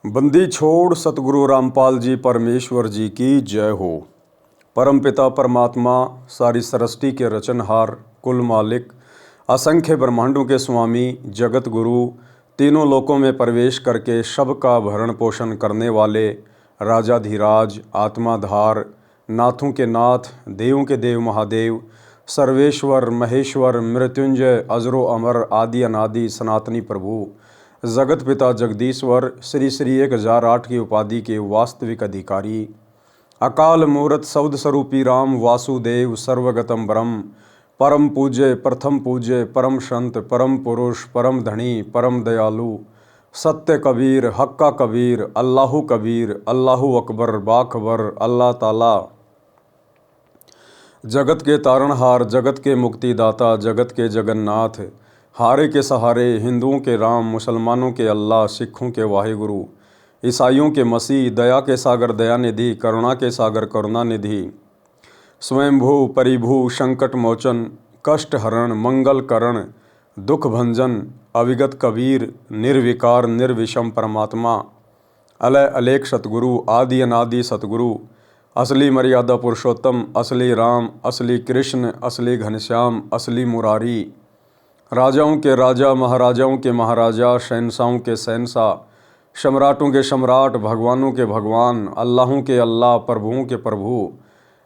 बंदी छोड़ सतगुरु रामपाल जी परमेश्वर जी की जय हो। परमपिता परमात्मा सारी सृष्टि के रचनहार, कुल मालिक, असंख्य ब्रह्मांडों के स्वामी, जगत गुरु, तीनों लोकों में प्रवेश करके सबका भरण पोषण करने वाले राजाधिराज, आत्माधार, नाथों के नाथ, देवों के देव महादेव, सर्वेश्वर महेश्वर, मृत्युंजय, अजरो अमर, आदि अनादि सनातनी प्रभु, जगत पिता जगदीश्वर, श्री श्री 1008 की उपाधि के वास्तविक अधिकारी, अकाल मूर्त शब्द स्वरूपी राम वासुदेव, सर्वगतम ब्रह्म, परम पूज्य, प्रथम पूज्य, परम संत, परम पुरुष, परम धनी, परम दयालु, सत्य कबीर, हक्का कबीर, अल्लाहु कबीर, अल्लाहु अकबर, बाखबर, अल्लाह ताला, जगत के तारणहार, जगत के मुक्तिदाता, जगत के जगन्नाथ, हारे के सहारे, हिंदुओं के राम, मुसलमानों के अल्लाह, सिखों के वाहिगुरु, ईसाइयों के मसीह, दया के सागर दयानिधि, करुणा के सागर करुणानिधि, स्वयंभू परिभू, संकट मोचन, कष्ट हरण, मंगल करण, दुख भंजन, अविगत कबीर, निर्विकार निर्विषम परमात्मा, अलय अलेख सतगुरु, आदि अनादि सतगुरु, असली मर्यादा पुरुषोत्तम, असली राम, असली कृष्ण, असली घनश्याम, असली मुरारी, राजाओं के राजा, महाराजाओं के महाराजा, शहंशाहों के शहंशाह, सम्राटों के सम्राट, भगवानों के भगवान, अल्लाहों के अल्लाह, प्रभुओं के प्रभु,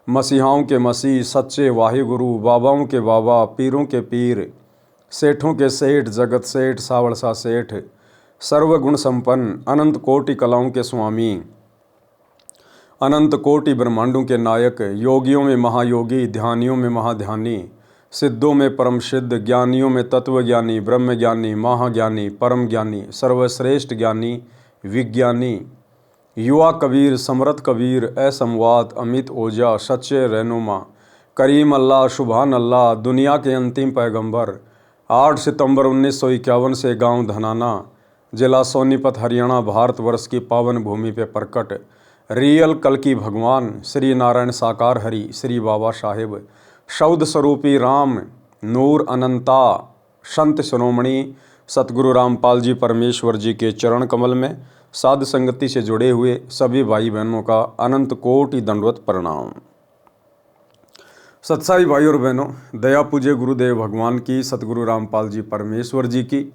मसीहाओं के मसीह, सच्चे वाहिगुरु, बाबाओं के बाबा, पीरों के पीर, सेठों के सेठ, जगत सेठ, सावड़सा सेठ, सर्वगुण संपन्न, अनंत कोटि कलाओं के स्वामी, अनंत कोटि ब्रह्मांडों के नायक, योगियों में महायोगी, ध्यानियों में महाध्यानी, सिद्धों में परम सिद्ध, ज्ञानियों में तत्वज्ञानी, ब्रह्मज्ञानी, महाज्ञानी, परम ज्ञानी, सर्वश्रेष्ठ ज्ञानी, विज्ञानी, युवा कबीर, समरथ कबीर, असमवात, अमित ओझा, सच्चे रहनुमा, करीम अल्लाह, सुभान अल्लाह, दुनिया के अंतिम पैगंबर, 8 सितंबर 1951 से गांव धनाना, जिला सोनीपत, हरियाणा, भारतवर्ष की पावन भूमि पे प्रकट रियल कल की भगवान श्री नारायण साकार हरि, श्री बाबा साहेब, शब्द स्वरूपी राम, नूर अनंता, संत शिरोमणि सतगुरु रामपाल जी परमेश्वर जी के चरण कमल में साध संगति से जुड़े हुए सभी भाई बहनों का अनंत कोटि दंडवत प्रणाम। सत्साई भाई और बहनों, दया पूज्य गुरुदेव भगवान की, सतगुरु रामपाल जी परमेश्वर जी की,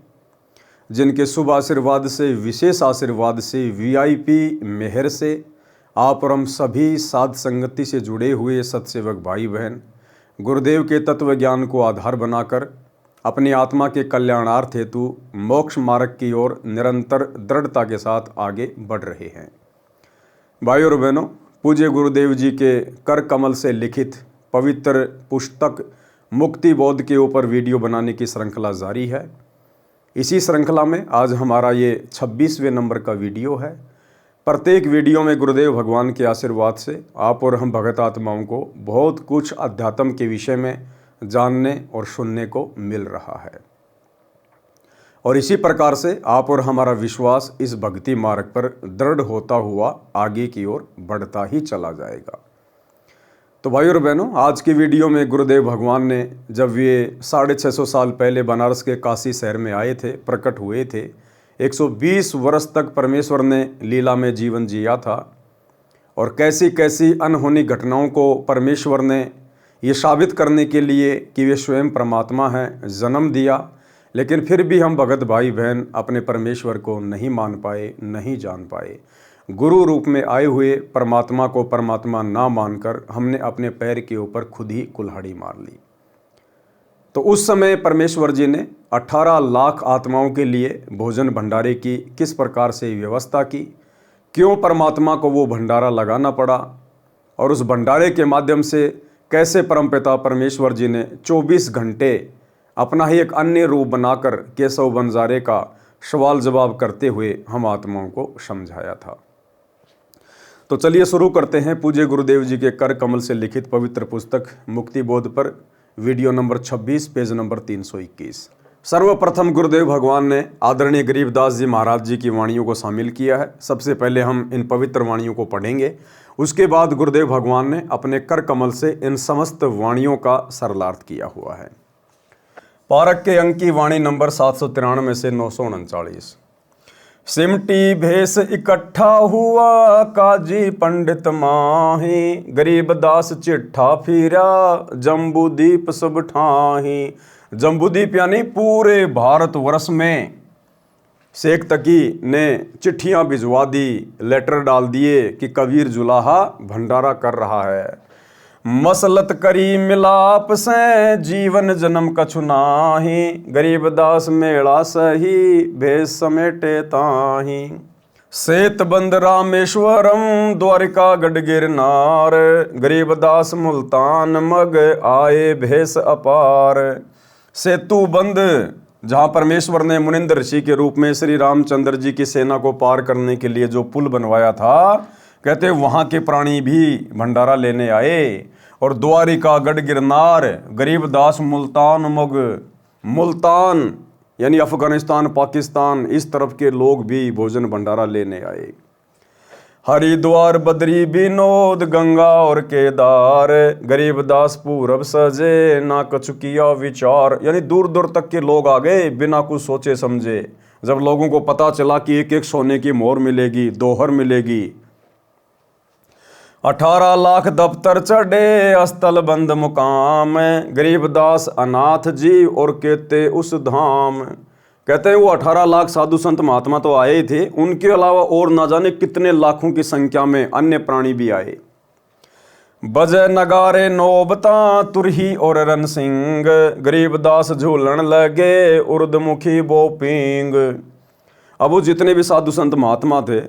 जिनके शुभ आशीर्वाद से, विशेष आशीर्वाद से, वीआईपी मेहर से आप और हम सभी साध संगति से जुड़े हुए सत्सेवक भाई बहन गुरुदेव के तत्व ज्ञान को आधार बनाकर अपनी आत्मा के कल्याणार्थ हेतु मोक्ष मार्ग की ओर निरंतर दृढ़ता के साथ आगे बढ़ रहे हैं। भाई और बहनों, पूज्य गुरुदेव जी के कर कमल से लिखित पवित्र पुस्तक मुक्ति बोध के ऊपर वीडियो बनाने की श्रृंखला जारी है। इसी श्रृंखला में आज हमारा ये 26वें नंबर का वीडियो है। प्रत्येक वीडियो में गुरुदेव भगवान के आशीर्वाद से आप और हम भगत आत्माओं को बहुत कुछ अध्यात्म के विषय में जानने और सुनने को मिल रहा है, और इसी प्रकार से आप और हमारा विश्वास इस भक्ति मार्ग पर दृढ़ होता हुआ आगे की ओर बढ़ता ही चला जाएगा। तो भाई और बहनों, आज की वीडियो में गुरुदेव भगवान ने जब ये 650 साल पहले बनारस के काशी शहर में आए थे, प्रकट हुए थे, 120 वर्ष तक परमेश्वर ने लीला में जीवन जिया था, और कैसी कैसी अनहोनी घटनाओं को परमेश्वर ने ये साबित करने के लिए कि वे स्वयं परमात्मा हैं जन्म दिया। लेकिन फिर भी हम भगत भाई बहन अपने परमेश्वर को नहीं मान पाए, नहीं जान पाए। गुरु रूप में आए हुए परमात्मा को परमात्मा ना मानकर हमने अपने पैर के ऊपर खुद ही कुल्हाड़ी मार ली। तो उस समय परमेश्वर जी ने 18 लाख आत्माओं के लिए भोजन भंडारे की किस प्रकार से व्यवस्था की, क्यों परमात्मा को वो भंडारा लगाना पड़ा, और उस भंडारे के माध्यम से कैसे परमपिता परमेश्वर जी ने 24 घंटे अपना ही एक अन्य रूप बनाकर केशव बंजारे का सवाल जवाब करते हुए हम आत्माओं को समझाया था। तो चलिए शुरू करते हैं पूज्य गुरुदेव जी के कर कमल से लिखित पवित्र पुस्तक मुक्ति बोध पर वीडियो नंबर 26, पेज नंबर 321। सर्वप्रथम गुरुदेव भगवान ने आदरणीय गरीबदास जी महाराज जी की वाणियों को शामिल किया है। सबसे पहले हम इन पवित्र वाणियों को पढ़ेंगे, उसके बाद गुरुदेव भगवान ने अपने कर कमल से इन समस्त वाणियों का सरलार्थ किया हुआ है। पारक के अंक की वाणी नंबर 793 से 939। सिमटी भेष इकट्ठा हुआ काजी पंडित माही, गरीबदास चिट्ठा फिरा जम्बूदीप सब ठाही। जम्बूदीप यानी पूरे भारतवर्ष में शेख तकी ने चिट्ठियां भिजवा दी, लेटर डाल दिए कि कबीर जुलाहा भंडारा कर रहा है। मसलत करी मिलाप से जीवन जन्म कछु नाही, गरीबदास मेला सही भेष समेटे ताही। सेतबंद रामेश्वरम द्वारिका गढ़ गिरनार, गरीबदास मुल्तान मग आए भेष अपार। सेतु बंद जहाँ परमेश्वर ने मुनिंदर ऋषि के रूप में श्री रामचंद्र जी की सेना को पार करने के लिए जो पुल बनवाया था, कहते वहाँ के प्राणी भी भंडारा लेने आए। और द्वारिका गढ़ गिरनार, गरीबदास मुल्तान मग, मुल्तान यानी अफगानिस्तान पाकिस्तान इस तरफ के लोग भी भोजन भंडारा लेने आए। हरिद्वार बद्री विनोद गंगा और केदार, गरीबदास पूरब सजे ना कछु किया विचार। यानी दूर दूर तक के लोग आ गए बिना कुछ सोचे समझे। जब लोगों को पता चला कि एक एक सोने की मोहर मिलेगी, दोहर मिलेगी। 18 लाख दफ्तर चढ़े अस्थल बंद मुकाम, गरीबदास अनाथ जी और कहते उस धाम। कहते हैं वो 18 लाख साधु संत महात्मा तो आए ही थे, उनके अलावा और ना जाने कितने लाखों की संख्या में अन्य प्राणी भी आए। बजे नगारे नौबता तुरही और रन सिंह, गरीबदास झूलन लगे उर्दमुखी बोपिंग। अब वो जितने भी साधु संत महात्मा थे,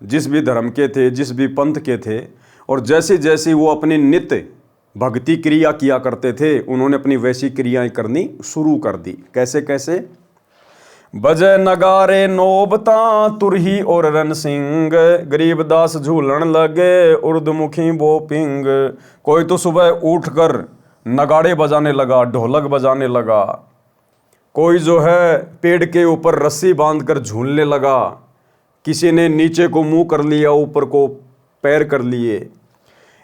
जिस भी धर्म के थे, जिस भी पंथ के थे, और जैसी जैसी वो अपनी नित्य भक्ति क्रिया किया करते थे, उन्होंने अपनी वैसी क्रियाएं करनी शुरू कर दी। कैसे कैसे? बजे नगारे नौबता तुरही और रन सिंह, गरीबदास झूलन लगे उर्दमुखी बोपिंग। कोई तो सुबह उठकर नगाड़े बजाने लगा, ढोलक बजाने लगा। कोई जो है पेड़ के ऊपर रस्सी बांधकर झूलने लगा। किसी ने नीचे को मुंह कर लिया, ऊपर को पैर कर लिए।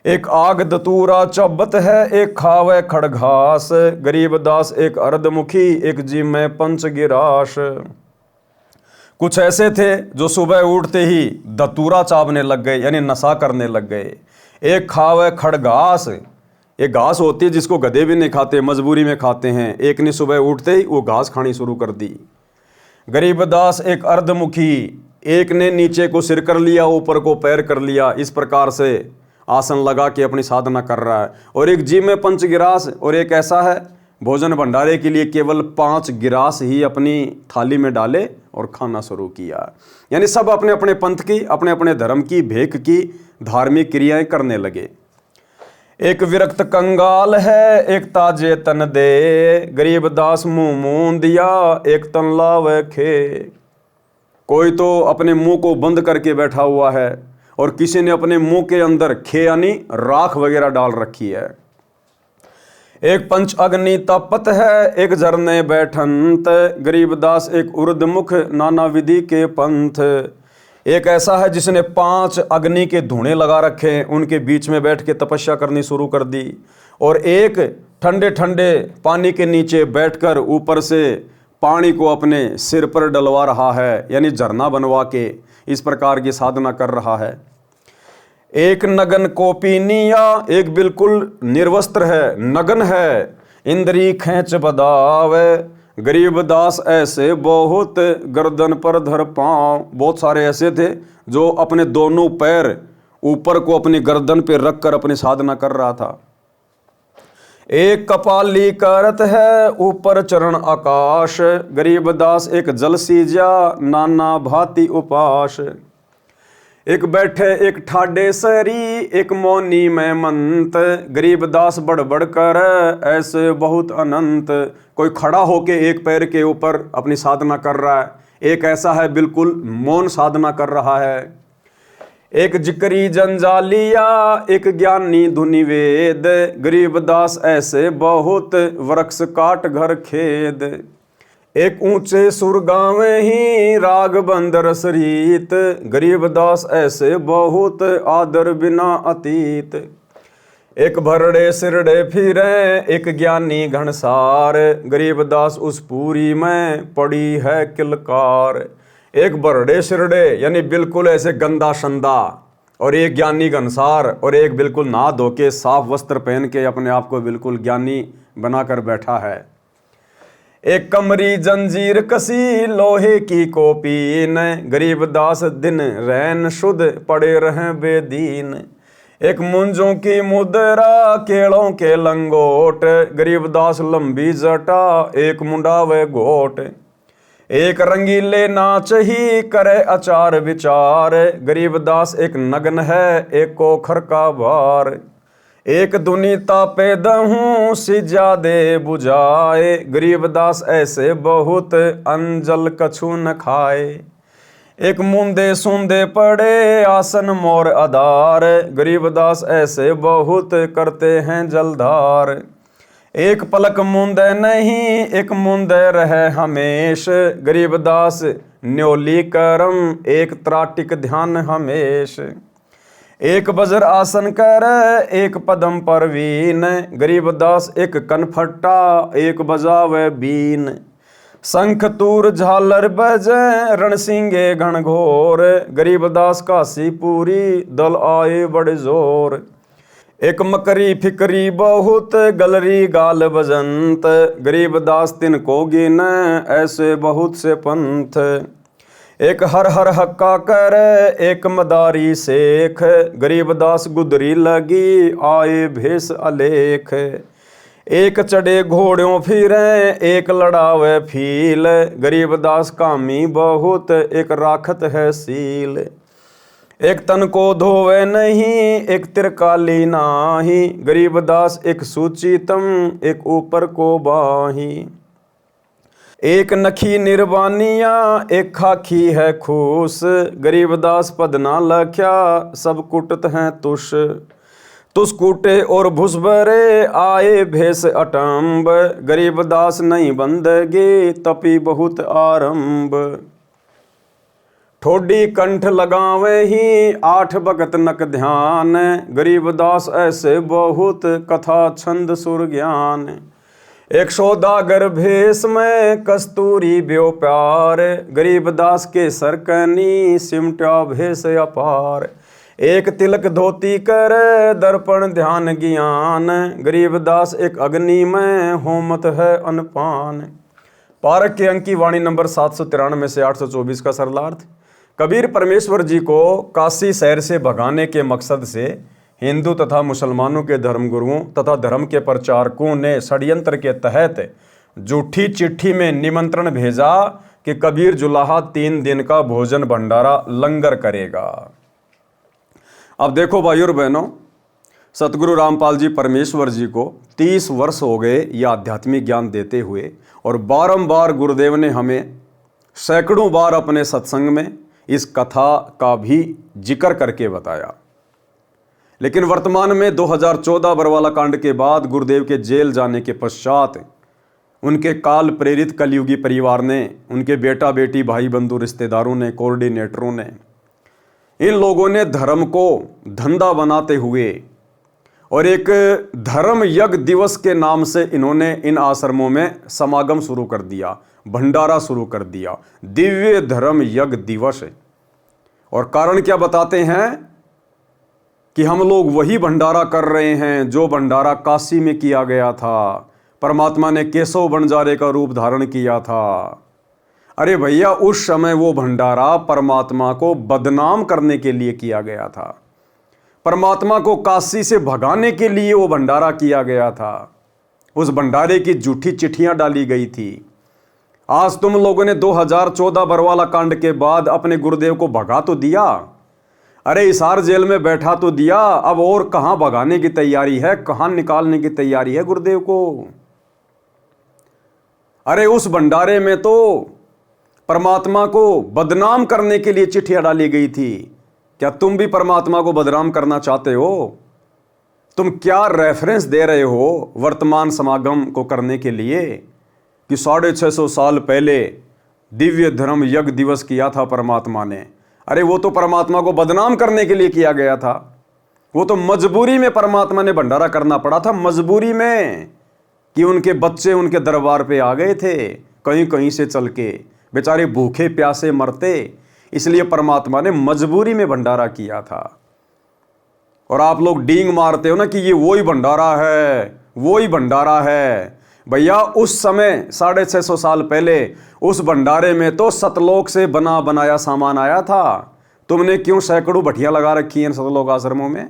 एक आग दतूरा चब्बत है, एक खावे खड़घास, गरीबदास एक अर्धमुखी एक जी में पंच गिराश। कुछ ऐसे थे जो सुबह उठते ही दतूरा चाबने लग गए, यानी नशा करने लग गए। एक खावे खड़घास, एक घास होती है जिसको गधे भी नहीं खाते, मजबूरी में खाते हैं। एक ने सुबह उठते ही वो घास खानी शुरू कर दी। गरीबदास एक अर्धमुखी, एक ने नीचे को सिर कर लिया, ऊपर को पैर कर लिया। इस प्रकार से आसन लगा के अपनी साधना कर रहा है। और एक जी में पंच गिरास, और एक ऐसा है भोजन भंडारे के लिए केवल 5 गिरास ही अपनी थाली में डाले और खाना शुरू किया। यानी सब अपने अपने पंथ की, अपने अपने धर्म की, भेक की धार्मिक क्रियाएं करने लगे। एक विरक्त कंगाल है, एक ताजे तन दे, गरीबदास मुंह मूंद दिया, एक तन लावे खे। कोई तो अपने मुंह को बंद करके बैठा हुआ है, और किसी ने अपने मुंह के अंदर खे यानी राख वगैरह डाल रखी है। एक पंच अग्नि तपत है, एक झरने बैठंत, गरीबदास एक उर्दमुख नाना विधि के पंथ। एक ऐसा है जिसने 5 अग्नि के धुएं लगा रखे, उनके बीच में बैठ के तपस्या करनी शुरू कर दी। और एक ठंडे ठंडे पानी के नीचे बैठकर ऊपर से पानी को अपने सिर पर डलवा रहा है, यानी झरना बनवा के इस प्रकार की साधना कर रहा है। एक नगन कोपिनिया, एक बिल्कुल निर्वस्त्र है, नगन है, इंद्री खींच बदावे, गरीबदास ऐसे बहुत गर्दन पर धर पांव। बहुत सारे ऐसे थे जो अपने दोनों पैर ऊपर को अपनी गर्दन पे रख कर अपनी साधना कर रहा था। एक कपाली करत है, ऊपर चरण आकाश, गरीबदास एक जल सीजा नाना भांति उपास। एक बैठे एक ठाडे सरी, एक मौनी में मंत, गरीबदास बड़बड़ कर ऐसे बहुत अनंत। कोई खड़ा होके एक पैर के ऊपर अपनी साधना कर रहा है, एक ऐसा है बिल्कुल मौन साधना कर रहा है। एक जिक्री जंजालिया, एक ज्ञानी धुनि वेद, गरीबदास ऐसे बहुत वृक्ष काट घर खेद। एक ऊंचे सुर गावे ही राग बंदर सरीत, गरीबदास ऐसे बहुत आदर बिना अतीत। एक भरड़े सिरड़े फिरे, एक ज्ञानी घनसार, गरीबदास उस पूरी में पड़ी है किलकार। एक बरड़े सिरड़े यानी बिल्कुल ऐसे गंदा शंदा, और एक ज्ञानी घनसार, और एक बिल्कुल नहा धो के साफ वस्त्र पहन के अपने आप को बिल्कुल ज्ञानी बनाकर बैठा है। एक कमरी जंजीर कसी लोहे की कोपीन, गरीबदास दिन रैन शुद्ध पड़े रहे बेदीन। एक मुंजों की मुद्रा केलों के लंगोट, गरीबदास लंबी जटा एक मुंडा व गोट। एक रंगीले नाच ही करे अचार विचार, गरीबदास एक नग्न है एक कोखर का भार। एक दुनी तापे दहूं सिजा दे बुझाए, गरीबदास ऐसे बहुत अंजल कछु न खाए। एक मुंदे सुंदे पड़े आसन मोर आधार, गरीबदास ऐसे बहुत करते हैं जलधार। एक पलक मुंदे नहीं एक मुंदे रहे हमेश, गरीबदास न्योली करम एक त्राटिक ध्यान हमेश। एक वज्र आसन कर एक पदम परवीन, गरीबदास एक कनफट्टा एक बजावे बीन। शंख तूर झालर बजे रणसिंगे घनघोर, गरीबदास काशी पूरी दल आए बड़े जोर। एक मकरी फिकरी बहुत गलरी गाल बजंत, गरीबदास तिनको गिन ऐसे बहुत से पंथ। एक हर हर हक्का कर एक मदारी शेख, गरीबदास गुदरी लगी आए भेष अलेख। एक चढ़े घोड़ों फिरे एक लड़ावे फील, गरीबदास कामी बहुत एक राखत है सील। एक तन को धोवे नहीं एक तिरकाली नाही, गरीबदास एक सूचितम एक ऊपर को बाही। एक नखी निर्वानिया एक खाखी है खूस, गरीबदास पद ना लख्या सब कुटत हैं तुष। तुस कूटे और भुसभरे आए भेष अटम्ब, गरीबदास नहीं बंदगे तपी बहुत आरंभ। ठोडी कंठ लगावे ही 8 भगत नक ध्यान, गरीबदास ऐसे बहुत कथा छंद सुर ज्ञान। एक सौदागर भेष में कस्तूरी ब्यो प्यार, गरीबदास के सरकनी सिमटा भेष अपार। एक तिलक धोती कर दर्पण ध्यान ज्ञान, गरीबदास एक अग्नि में होमत है अनपान। पारक के अंक की वाणी नंबर 793 से 824 का सरलार्थ। कबीर परमेश्वर जी को काशी शहर से भगाने के मकसद से हिंदू तथा मुसलमानों के धर्मगुरुओं तथा धर्म के प्रचारकों ने षड्यंत्र के तहत झूठी चिट्ठी में निमंत्रण भेजा कि कबीर जुलाहा 3 दिन का भोजन भंडारा लंगर करेगा। अब देखो भाइयों और बहनों, सतगुरु रामपाल जी परमेश्वर जी को 30 वर्ष हो गए यह आध्यात्मिक ज्ञान देते हुए, और बारंबार गुरुदेव ने हमें सैकड़ों बार अपने सत्संग में इस कथा का भी जिक्र करके बताया। लेकिन वर्तमान में 2014 बरवाला कांड के बाद गुरुदेव के जेल जाने के पश्चात उनके काल प्रेरित कलयुगी परिवार ने, उनके बेटा बेटी भाई बंधु रिश्तेदारों ने, कोऑर्डिनेटरों ने, इन लोगों ने धर्म को धंधा बनाते हुए और एक धर्म यज्ञ दिवस के नाम से इन्होंने इन आश्रमों में समागम शुरू कर दिया, भंडारा शुरू कर दिया, दिव्य धर्म यज्ञ दिवस। और कारण क्या बताते हैं कि हम लोग वही भंडारा कर रहे हैं जो भंडारा काशी में किया गया था, परमात्मा ने केशव बंजारे का रूप धारण किया था। अरे भैया, उस समय वो भंडारा परमात्मा को बदनाम करने के लिए किया गया था, परमात्मा को काशी से भगाने के लिए वो भंडारा किया गया था। उस भंडारे की झूठी चिट्ठियां डाली गई थी। आज तुम लोगों ने 2014 बरवाला कांड के बाद अपने गुरुदेव को भगा तो दिया, अरे हिसार जेल में बैठा तो दिया, अब और कहां भगाने की तैयारी है, कहां निकालने की तैयारी है गुरुदेव को। अरे उस भंडारे में तो परमात्मा को बदनाम करने के लिए चिट्ठियां डाली गई थी। क्या तुम भी परमात्मा को बदनाम करना चाहते हो? तुम क्या रेफरेंस दे रहे हो वर्तमान समागम को करने के लिए कि 650 साल पहले दिव्य धर्म यज्ञ दिवस किया था परमात्मा ने? अरे वो तो परमात्मा को बदनाम करने के लिए किया गया था। वो तो मजबूरी में परमात्मा ने भंडारा करना पड़ा था, मजबूरी में, कि उनके बच्चे उनके दरबार पे आ गए थे कहीं कहीं से चल के, बेचारे भूखे प्यासे मरते, इसलिए परमात्मा ने मजबूरी में भंडारा किया था। और आप लोग डींग मारते हो ना कि ये वही भंडारा है, वही भंडारा है। भैया उस समय 650 साल पहले उस भंडारे में तो सतलोक से बना बनाया सामान आया था। तुमने क्यों सैकड़ों भट्टियां लगा रखी हैं सतलोक आश्रमों में?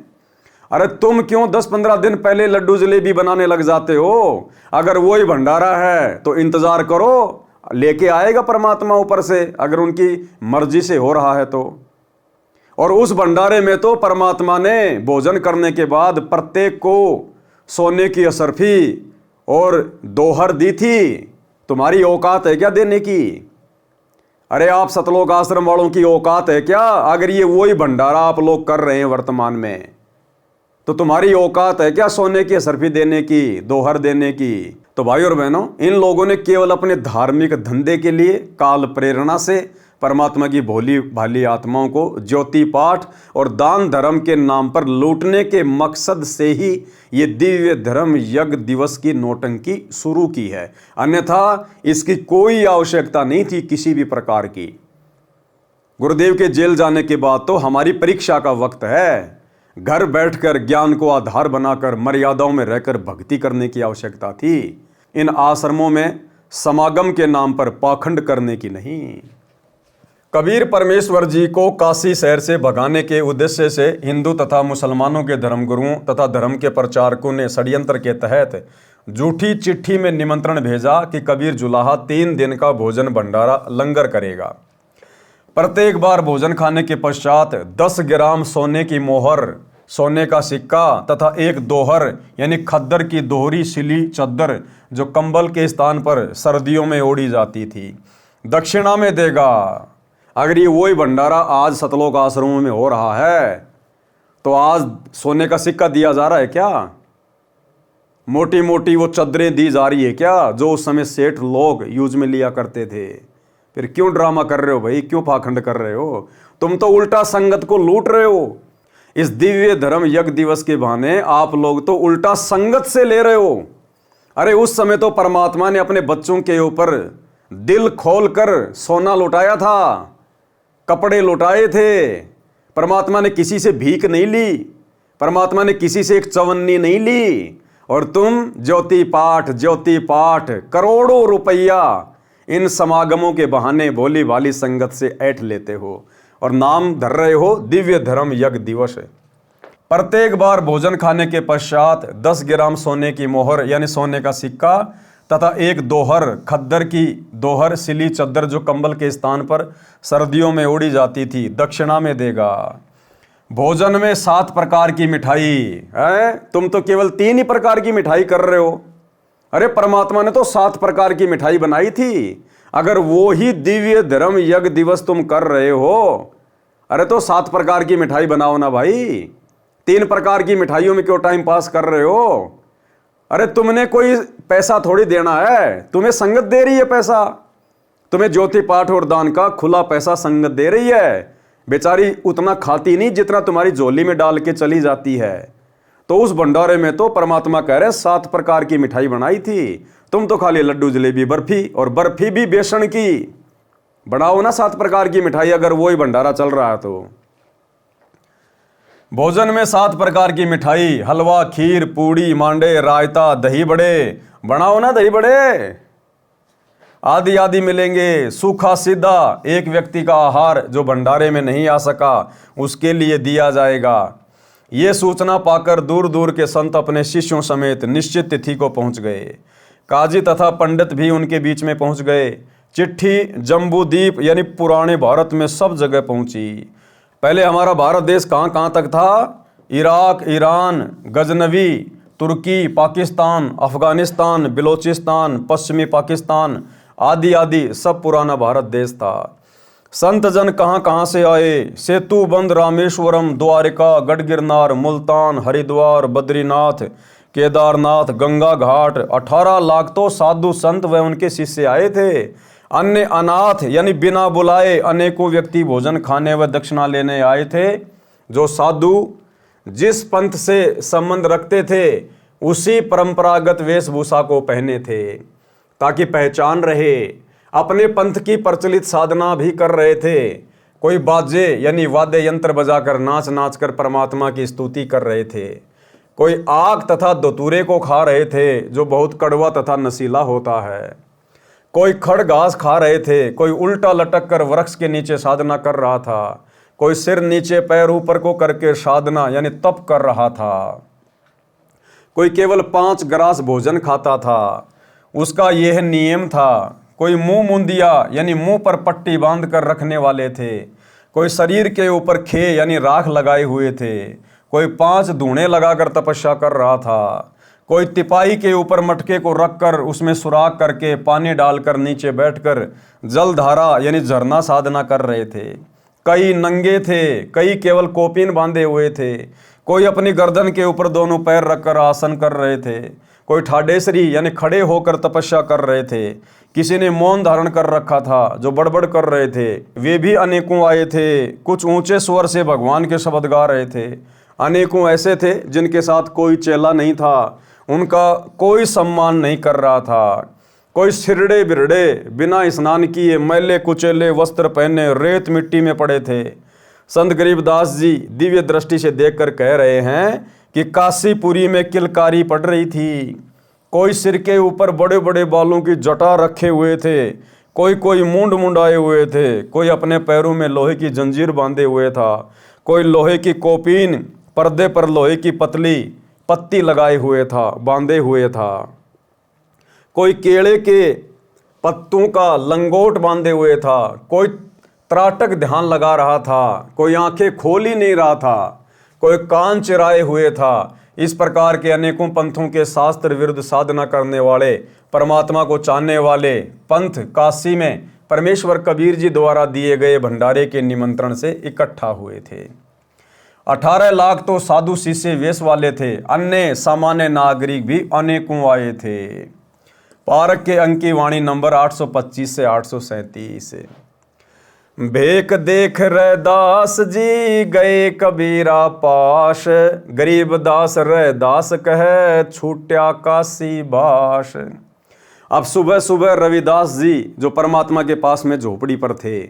अरे तुम क्यों 10-15 दिन पहले लड्डू जलेबी बनाने लग जाते हो? अगर वही भंडारा है तो इंतजार करो, लेके आएगा परमात्मा ऊपर से, अगर उनकी मर्जी से हो रहा है तो। और उस भंडारे में तो परमात्मा ने भोजन करने के बाद प्रत्येक को सोने की असरफी और दोहर दी थी। तुम्हारी औकात है क्या देने की? अरे आप सतलोक आश्रम वालों की औकात है क्या? अगर ये वही भंडारा आप लोग कर रहे हैं वर्तमान में, तो तुम्हारी औकात है क्या सोने की असरफी देने की, दोहर देने की? तो भाई और बहनों, इन लोगों ने केवल अपने धार्मिक धंधे के लिए काल प्रेरणा से परमात्मा की भोली भाली आत्माओं को ज्योति पाठ और दान धर्म के नाम पर लूटने के मकसद से ही ये दिव्य धर्म यज्ञ दिवस की नौटंकी शुरू की है। अन्यथा इसकी कोई आवश्यकता नहीं थी किसी भी प्रकार की। गुरुदेव के जेल जाने के बाद तो हमारी परीक्षा का वक्त है। घर बैठकर ज्ञान को आधार बनाकर मर्यादाओं में रहकर भक्ति करने की आवश्यकता थी। इन आश्रमों में समागम के नाम पर पाखंड करने की नहीं। कबीर परमेश्वर जी को काशी शहर से भगाने के उद्देश्य से हिंदू तथा मुसलमानों के धर्मगुरुओं तथा धर्म के प्रचारकों ने षड्यंत्र के तहत झूठी चिट्ठी में निमंत्रण भेजा कि कबीर जुलाहा 3 दिन का भोजन भंडारा लंगर करेगा। प्रत्येक बार भोजन खाने के पश्चात 10 ग्राम सोने की मोहर, सोने का सिक्का तथा एक दोहर यानी खद्दर की दोहरी सिली चद्दर जो कंबल के स्थान पर सर्दियों में ओढ़ी जाती थी, दक्षिणा में देगा। अगर ये वही भंडारा आज सतलोक आश्रमों में हो रहा है तो आज सोने का सिक्का दिया जा रहा है क्या? मोटी मोटी वो चद्दरें दी जा रही है क्या जो उस समय सेठ लोग यूज में लिया करते थे? फिर क्यों ड्रामा कर रहे हो भाई? क्यों पाखंड कर रहे हो? तुम तो उल्टा संगत को लूट रहे हो। इस दिव्य धर्म यज्ञ दिवस के बहाने आप लोग तो उल्टा संगत से ले रहे हो। अरे उस समय तो परमात्मा ने अपने बच्चों के ऊपर दिल खोलकर सोना लुटाया था, कपड़े लुटाए थे। परमात्मा ने किसी से भीख नहीं ली, परमात्मा ने किसी से एक चवन्नी नहीं ली। और तुम ज्योति पाठ करोड़ों रुपया इन समागमों के बहाने भोली भाली संगत से ऐंठ लेते हो और नाम धर रहे हो दिव्य धर्म यज्ञ दिवस। प्रत्येक बार भोजन खाने के पश्चात 10 ग्राम सोने की मोहर यानी सोने का सिक्का तथा एक दोहर, खद्दर की दोहर सिली चद्दर जो कंबल के स्थान पर सर्दियों में ओढ़ी जाती थी, दक्षिणा में देगा। भोजन में 7 प्रकार की मिठाई है, तुम तो केवल 3 ही प्रकार की मिठाई कर रहे हो। अरे परमात्मा ने तो 7 प्रकार की मिठाई बनाई थी। अगर वो ही दिव्य धर्म यज्ञ दिवस तुम कर रहे हो, अरे तो 7 प्रकार की मिठाई बनाओ ना भाई। 3 प्रकार की मिठाइयों में क्यों टाइम पास कर रहे हो? अरे तुमने कोई पैसा थोड़ी देना है, तुम्हें संगत दे रही है पैसा। तुम्हें ज्योति पाठ और दान का खुला पैसा संगत दे रही है। बेचारी उतना खाती नहीं जितना तुम्हारी झोली में डाल के चली जाती है। तो उस भंडारे में तो परमात्मा कह रहे 7 प्रकार की मिठाई बनाई थी, तुम तो खाली लड्डू जलेबी बर्फी, और बर्फी भी बेसन की। बनाओ ना 7 प्रकार की मिठाई अगर वही भंडारा चल रहा है तो। भोजन में 7 प्रकार की मिठाई, हलवा, खीर, पूड़ी, मांडे, रायता, दही बड़े, बनाओ ना दही बड़े। आदि आदि मिलेंगे। सूखा सीधा एक व्यक्ति का आहार जो भंडारे में नहीं आ सका उसके लिए दिया जाएगा। ये सूचना पाकर दूर दूर के संत अपने शिष्यों समेत निश्चित तिथि को पहुंच गए। काजी तथा पंडित भी उनके बीच में पहुंच गए। चिट्ठी जम्बूद्वीप यानी पुराने भारत में सब जगह पहुंची। पहले हमारा भारत देश कहाँ कहाँ तक था? इराक, ईरान, गजनवी, तुर्की, पाकिस्तान, अफगानिस्तान, बलोचिस्तान, पश्चिमी पाकिस्तान आदि आदि सब पुराना भारत देश था। संत जन कहाँ कहाँ से आए? सेतुबंद, रामेश्वरम, द्वारिका, गढ़गिरनार, मुल्तान, हरिद्वार, बद्रीनाथ, केदारनाथ, गंगा घाट 18 लाख तो साधु संत व उनके शिष्य आए थे। अन्य अनाथ यानी बिना बुलाए अनेकों व्यक्ति भोजन खाने व दक्षिणा लेने आए थे। जो साधु जिस पंथ से संबंध रखते थे उसी परंपरागत वेशभूषा को पहने थे ताकि पहचान रहे। अपने पंथ की प्रचलित साधना भी कर रहे थे। कोई बाजे यानी वाद्य यंत्र बजाकर नाच नाच कर परमात्मा की स्तुति कर रहे थे। कोई आग तथा धतूरे को खा रहे थे जो बहुत कड़वा तथा नशीला होता है। कोई खड़ घास खा रहे थे, कोई उल्टा लटक कर वृक्ष के नीचे साधना कर रहा था, कोई सिर नीचे पैर ऊपर को करके साधना यानी तप कर रहा था। कोई केवल 5 ग्रास भोजन खाता था, उसका यह नियम था। कोई मुंह मुंदिया यानी मुंह पर पट्टी बांध कर रखने वाले थे। कोई शरीर के ऊपर खे यानी राख लगाए हुए थे। कोई 5 धूणे लगाकर तपस्या कर रहा था। कोई तिपाई के ऊपर मटके को रखकर उसमें सुराख करके पानी डालकर नीचे बैठकर जलधारा यानी झरना साधना कर रहे थे। कई नंगे थे, कई केवल कोपीन बांधे हुए थे। कोई अपनी गर्दन के ऊपर दोनों पैर रखकर आसन कर रहे थे। कोई ठाडेसरी यानी खड़े होकर तपस्या कर रहे थे। किसी ने मौन धारण कर रखा था, जो बड़बड़ कर रहे थे वे भी अनेकों आए थे। कुछ ऊंचे स्वर से भगवान के शब्द गा रहे थे। अनेकों ऐसे थे जिनके साथ कोई चेला नहीं था, उनका कोई सम्मान नहीं कर रहा था। कोई सिरड़े बिरड़े बिना स्नान किए मैले कुचेले वस्त्र पहने रेत मिट्टी में पड़े थे। संत गरीबदास जी दिव्य दृष्टि से देखकर कह रहे हैं कि काशीपुरी में किलकारी पड़ रही थी। कोई सिर के ऊपर बड़े बड़े बालों की जटा रखे हुए थे, कोई मूंड मुंडाए हुए थे, कोई अपने पैरों में लोहे की जंजीर बांधे हुए था, कोई लोहे की कोपीन पर्दे पर लोहे की पतली पत्ती लगाए हुए था, बांधे हुए था। कोई केले के पत्तों का लंगोट बांधे हुए था। कोई त्राटक ध्यान लगा रहा था, कोई आंखें खोल ही नहीं रहा था, कोई कान चिराए हुए था। इस प्रकार के अनेकों पंथों के शास्त्र विरुद्ध साधना करने वाले, परमात्मा को चाहने वाले पंथ काशी में परमेश्वर कबीर जी द्वारा दिए गए भंडारे के निमंत्रण से इकट्ठा हुए थे। 18 लाख तो साधु शिष्य वेश वाले थे, अन्य सामान्य नागरिक भी अनेकों आए थे। पारक के अंक की वाणी नंबर 825 से 837। भेक देख रैदास जी गए कबीरा पाश, गरीब दास रैदास कहे छूट्या काशी बास। अब सुबह सुबह रविदास जी जो परमात्मा के पास में झोपड़ी पर थे,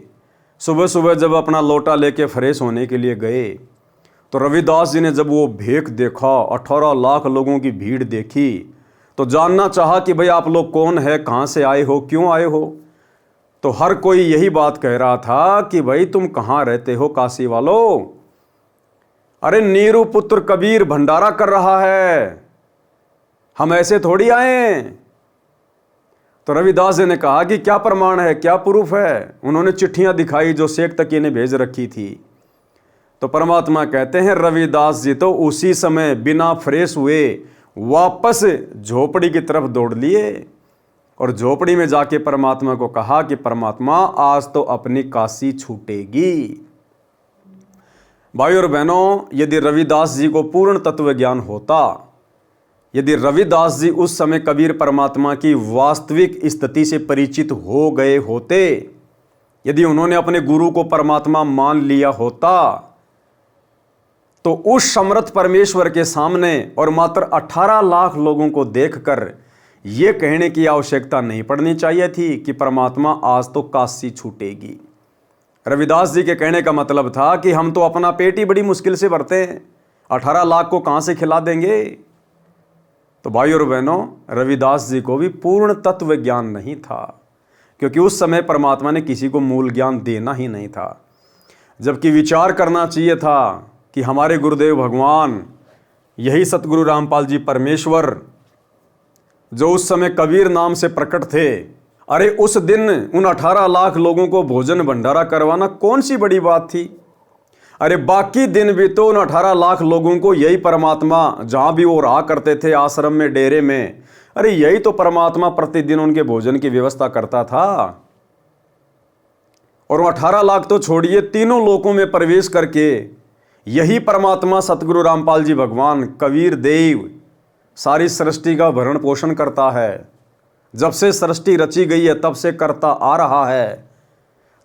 सुबह सुबह जब अपना लोटा लेके फ्रेश होने के लिए गए तो रविदास जी ने जब वो भेक देखा, 18 लाख लोगों की भीड़ देखी, तो जानना चाहा कि भाई आप लोग कौन है, कहाँ से आए हो, क्यों आए हो। तो हर कोई यही बात कह रहा था कि भाई तुम कहाँ रहते हो काशी वालों। अरे नीरू पुत्र कबीर भंडारा कर रहा है, हम ऐसे थोड़ी आए। तो रविदास जी ने कहा कि क्या प्रमाण है, क्या प्रूफ है। उन्होंने चिट्ठियां दिखाई जो शेख तकी ने भेज रखी थी। तो परमात्मा कहते हैं रविदास जी तो उसी समय बिना फ्रेश हुए वापस झोपड़ी की तरफ दौड़ लिए और झोपड़ी में जाके परमात्मा को कहा कि परमात्मा आज तो अपनी काशी छूटेगी। भाई और बहनों, यदि रविदास जी को पूर्ण तत्व ज्ञान होता, यदि रविदास जी उस समय कबीर परमात्मा की वास्तविक स्थिति से परिचित हो गए होते, यदि उन्होंने अपने गुरु को परमात्मा मान लिया होता, तो उस समर्थ परमेश्वर के सामने और मात्र 18 लाख लोगों को देखकर यह कहने की आवश्यकता नहीं पड़नी चाहिए थी कि परमात्मा आज तो काशी छूटेगी। रविदास जी के कहने का मतलब था कि हम तो अपना पेट ही बड़ी मुश्किल से भरते हैं, 18 लाख को कहां से खिला देंगे। तो भाई और बहनों, रविदास जी को भी पूर्ण तत्व ज्ञान नहीं था, क्योंकि उस समय परमात्मा ने किसी को मूल ज्ञान देना ही नहीं था। जबकि विचार करना चाहिए था कि हमारे गुरुदेव भगवान, यही सतगुरु रामपाल जी परमेश्वर जो उस समय कबीर नाम से प्रकट थे, अरे उस दिन उन 18 लाख लोगों को भोजन भंडारा करवाना कौन सी बड़ी बात थी। अरे बाकी दिन भी तो उन 18 लाख लोगों को यही परमात्मा, जहां भी वो रहा करते थे आश्रम में, डेरे में, अरे यही तो परमात्मा प्रतिदिन उनके भोजन की व्यवस्था करता था। और वो 18 लाख तो छोड़िए, तीनों लोकों में प्रवेश करके यही परमात्मा सतगुरु रामपाल जी भगवान कबीर देव सारी सृष्टि का भरण पोषण करता है। जब से सृष्टि रची गई है तब से करता आ रहा है।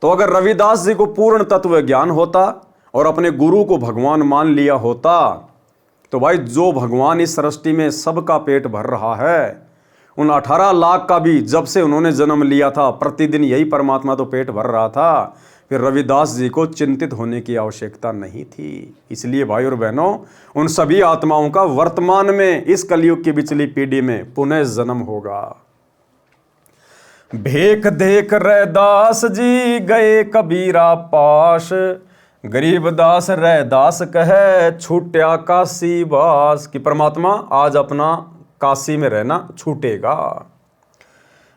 तो अगर रविदास जी को पूर्ण तत्व ज्ञान होता और अपने गुरु को भगवान मान लिया होता, तो भाई जो भगवान इस सृष्टि में सबका पेट भर रहा है, उन 18 लाख का भी जब से उन्होंने जन्म लिया था प्रतिदिन यही परमात्मा तो पेट भर रहा था, फिर रविदास जी को चिंतित होने की आवश्यकता नहीं थी। इसलिए भाई और बहनों, उन सभी आत्माओं का वर्तमान में इस कलयुग की बिचली पीढ़ी में पुनः जन्म होगा। भेख देख रैदास जी गए कबीरा पास, गरीबदास रैदास कहे छूट्या काशी वास, कि परमात्मा आज अपना काशी में रहना छूटेगा।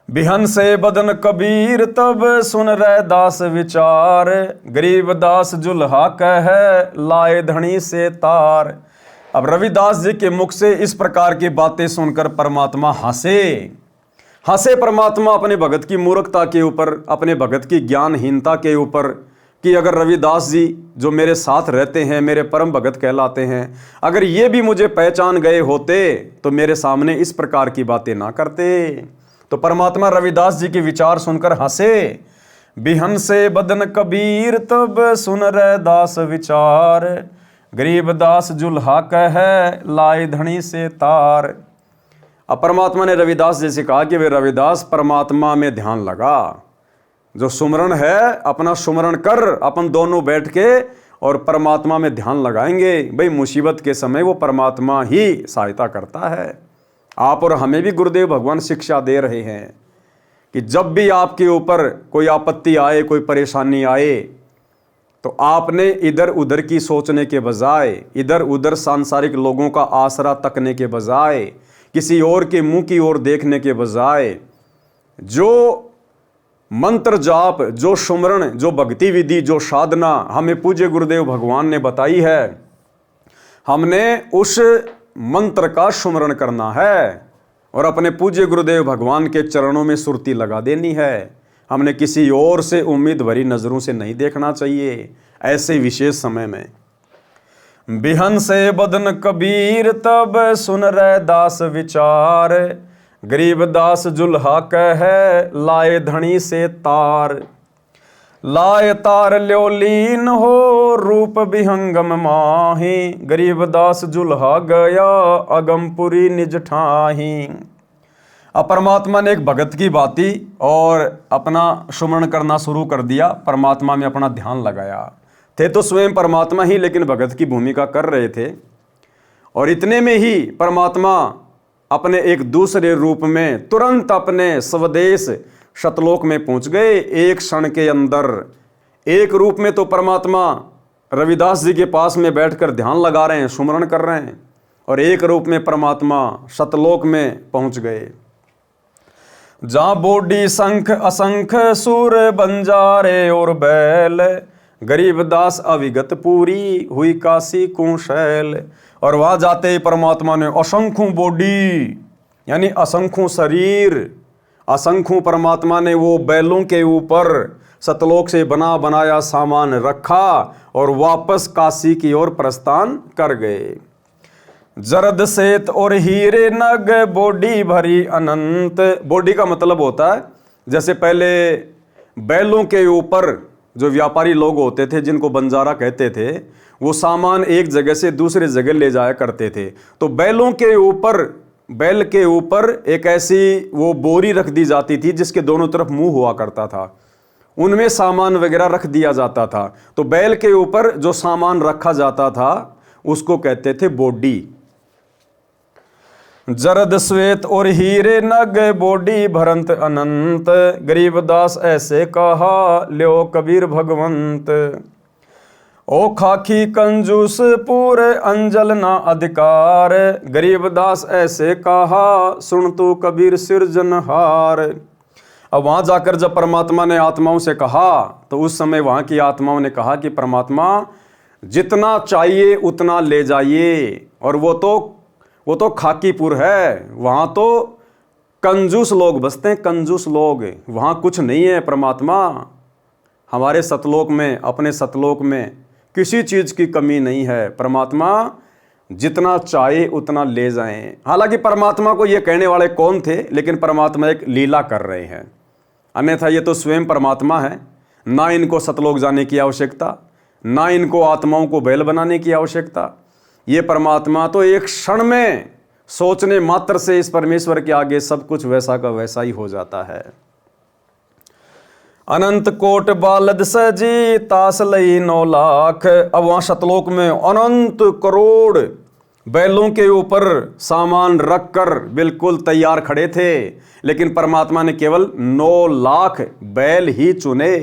बिहन से बदन कबीर तब सुन रैदास विचार, गरीबदास जुल्हा कहे लाए धनी से तार। अब रविदास जी के मुख से इस प्रकार की बातें सुनकर परमात्मा हंसे परमात्मा अपने भगत की मूर्खता के ऊपर, अपने भगत की ज्ञानहीनता के ऊपर, कि अगर रविदास जी जो मेरे साथ रहते हैं, मेरे परम भगत कहलाते हैं, अगर ये भी मुझे पहचान गए होते तो मेरे सामने इस प्रकार की बातें ना करते। तो परमात्मा रविदास जी के विचार सुनकर हंसे। बिहन से बदन कबीर तब सुन रैदास विचार, गरीबदास जुल्हा कहे लाए धनी से तार। अब परमात्मा ने रविदास जी से कहा कि वे रविदास परमात्मा में ध्यान लगा, जो सुमरण है अपना सुमरण कर, अपन दोनों बैठ के और परमात्मा में ध्यान लगाएंगे। भाई मुसीबत के समय वो परमात्मा ही सहायता करता है। आप और हमें भी गुरुदेव भगवान शिक्षा दे रहे हैं कि जब भी आपके ऊपर कोई आपत्ति आए, कोई परेशानी आए, तो आपने इधर उधर की सोचने के बजाय, इधर उधर सांसारिक लोगों का आसरा तकने के बजाय, किसी और के मुंह की ओर देखने के बजाय, जो मंत्र जाप, जो सुमरण, जो भक्ति विधि, जो साधना हमें पूज्य गुरुदेव भगवान ने बताई है, हमने उस मंत्र का सुमरण करना है और अपने पूज्य गुरुदेव भगवान के चरणों में सुरती लगा देनी है। हमने किसी और से उम्मीद भरी नजरों से नहीं देखना चाहिए ऐसे विशेष समय में। बिहन से बदन कबीर तब सुन रैदास विचार, गरीबदास जुल्हा कहे लाए धनी से तार। लाए तार ल्यो लीन हो रूप विहंगम माही, गरीबदास जुल्हा गया अगमपुरी निज ठाही। अब परमात्मा ने एक भगत की बाती और अपना सुमरण करना शुरू कर दिया, परमात्मा में अपना ध्यान लगाया। थे तो स्वयं परमात्मा ही, लेकिन भगत की भूमिका कर रहे थे। और इतने में ही परमात्मा अपने एक दूसरे रूप में तुरंत अपने स्वदेश शतलोक में पहुंच गए। एक क्षण के अंदर एक रूप में तो परमात्मा रविदास जी के पास में बैठकर ध्यान लगा रहे हैं, सुमरण कर रहे हैं, और एक रूप में परमात्मा शतलोक में पहुंच गए। जहां बोडी शंख असंख सुर बंजारे और बैल, गरीबदास अविगत पूरी हुई काशी कुशैल। और वहां जाते ही परमात्मा ने असंख्यों बॉडी यानी असंख्यों शरीर, असंख्यों परमात्मा ने वो बैलों के ऊपर सतलोक से बना बनाया सामान रखा और वापस काशी की ओर प्रस्थान कर गए। जरद सेत और हीरे नग बॉडी भरी अनंत। बॉडी का मतलब होता है जैसे पहले बैलों के ऊपर जो व्यापारी लोग होते थे, जिनको बंजारा कहते थे, वो सामान एक जगह से दूसरे जगह ले जाया करते थे। तो बैलों के ऊपर, बैल के ऊपर एक ऐसी वो बोरी रख दी जाती थी जिसके दोनों तरफ मुंह हुआ करता था, उनमें सामान वगैरह रख दिया जाता था। तो बैल के ऊपर जो सामान रखा जाता था उसको कहते थे बॉडी। जरद श्वेत और हीरे नग बॉडी भरंत अनंत, गरीबदास ऐसे कहा ल्यो कबीर भगवंत। ओ खाकी कंजूस पूरे अंजल ना अधिकार, गरीबदास ऐसे कहा सुन तू कबीर सिरजनहार। अब वहां जाकर जब परमात्मा ने आत्माओं से कहा तो उस समय वहां की आत्माओं ने कहा कि परमात्मा जितना चाहिए उतना ले जाइए। और वो तो खाकीपुर है, वहां तो कंजूस लोग बसते हैं, कंजूस लोग, वहां कुछ नहीं है परमात्मा। हमारे सतलोक में, अपने सतलोक में किसी चीज की कमी नहीं है परमात्मा, जितना चाहे उतना ले जाएं। हालांकि परमात्मा को ये कहने वाले कौन थे, लेकिन परमात्मा एक लीला कर रहे हैं, अन्यथा ये तो स्वयं परमात्मा है। ना इनको सतलोक जाने की आवश्यकता, ना इनको आत्माओं को बैल बनाने की आवश्यकता। ये परमात्मा तो एक क्षण में सोचने मात्र से इस परमेश्वर के आगे सब कुछ वैसा का वैसा ही हो जाता है। अनंत कोट बालद सजी तास लई 9 लाख। अब वहां सतलोक में अनंत करोड़ बैलों के ऊपर सामान रखकर बिल्कुल तैयार खड़े थे, लेकिन परमात्मा ने केवल 9 लाख बैल ही चुने।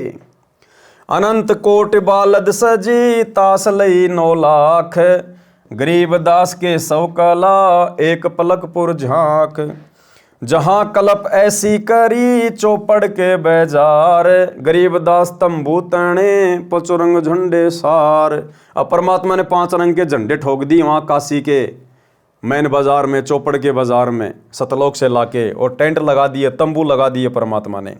अनंत कोट बालद सजी तास लई 9 लाख। गरीब दास के 100 कला एक पलकपुर झांक। जहां कलप ऐसी करी चौपड़ के बेजार। गरीब दास तंबू तने पचुरंग झंडे सार। अब परमात्मा ने 5 रंग के झंडे ठोक दी वहां काशी के मैन बाजार में, चौपड़ के बाजार में सतलोक से लाके, और टेंट लगा दिए, तंबू लगा दिए परमात्मा ने।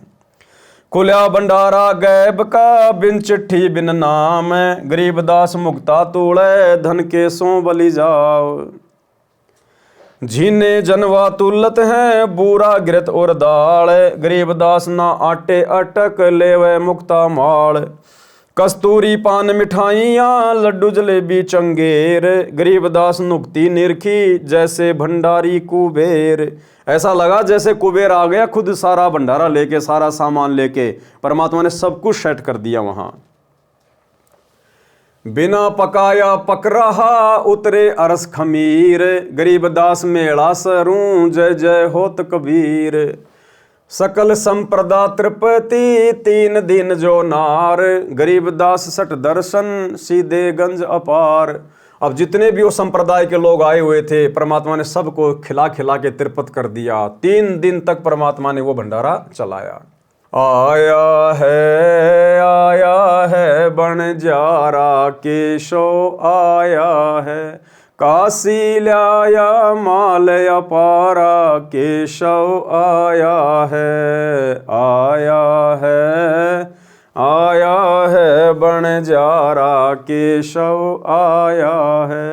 खुल्या भंडारा गैब का बिन चिट्ठी बिन नाम। गरीब दास मुक्ता तूड़े धन के सो बलि जाओ। झीने जनवा तुलत है बूरा गिरत और दाल। गरीब दास ना आटे अटक लेवे मुक्ता माल। कस्तूरी पान मिठाइयाँ लड्डू जलेबी चंगेर। गरीब दास नुक्ति निरखी जैसे भंडारी कुबेर। ऐसा लगा जैसे कुबेर आ गया खुद, सारा भंडारा लेके, सारा सामान लेके। परमात्मा ने सब कुछ सेट कर दिया वहां। बिना पकाया पक रहा उतरे अरस खमीर। गरीब दास मेला सरूं जय जय होत कबीर। सकल संप्रदा त्रिपति 3 दिन जो नार। गरीब दास सट दर्शन सीधे गंज अपार। अब जितने भी वो संप्रदाय के लोग आए हुए थे, परमात्मा ने सबको खिला खिला के तिरपत कर दिया। 3 दिन तक परमात्मा ने वो भंडारा चलाया। आया है बनजारा केशो आया है। काशी लाया माल अपारा केशव आया है बनजारा केशव आया है।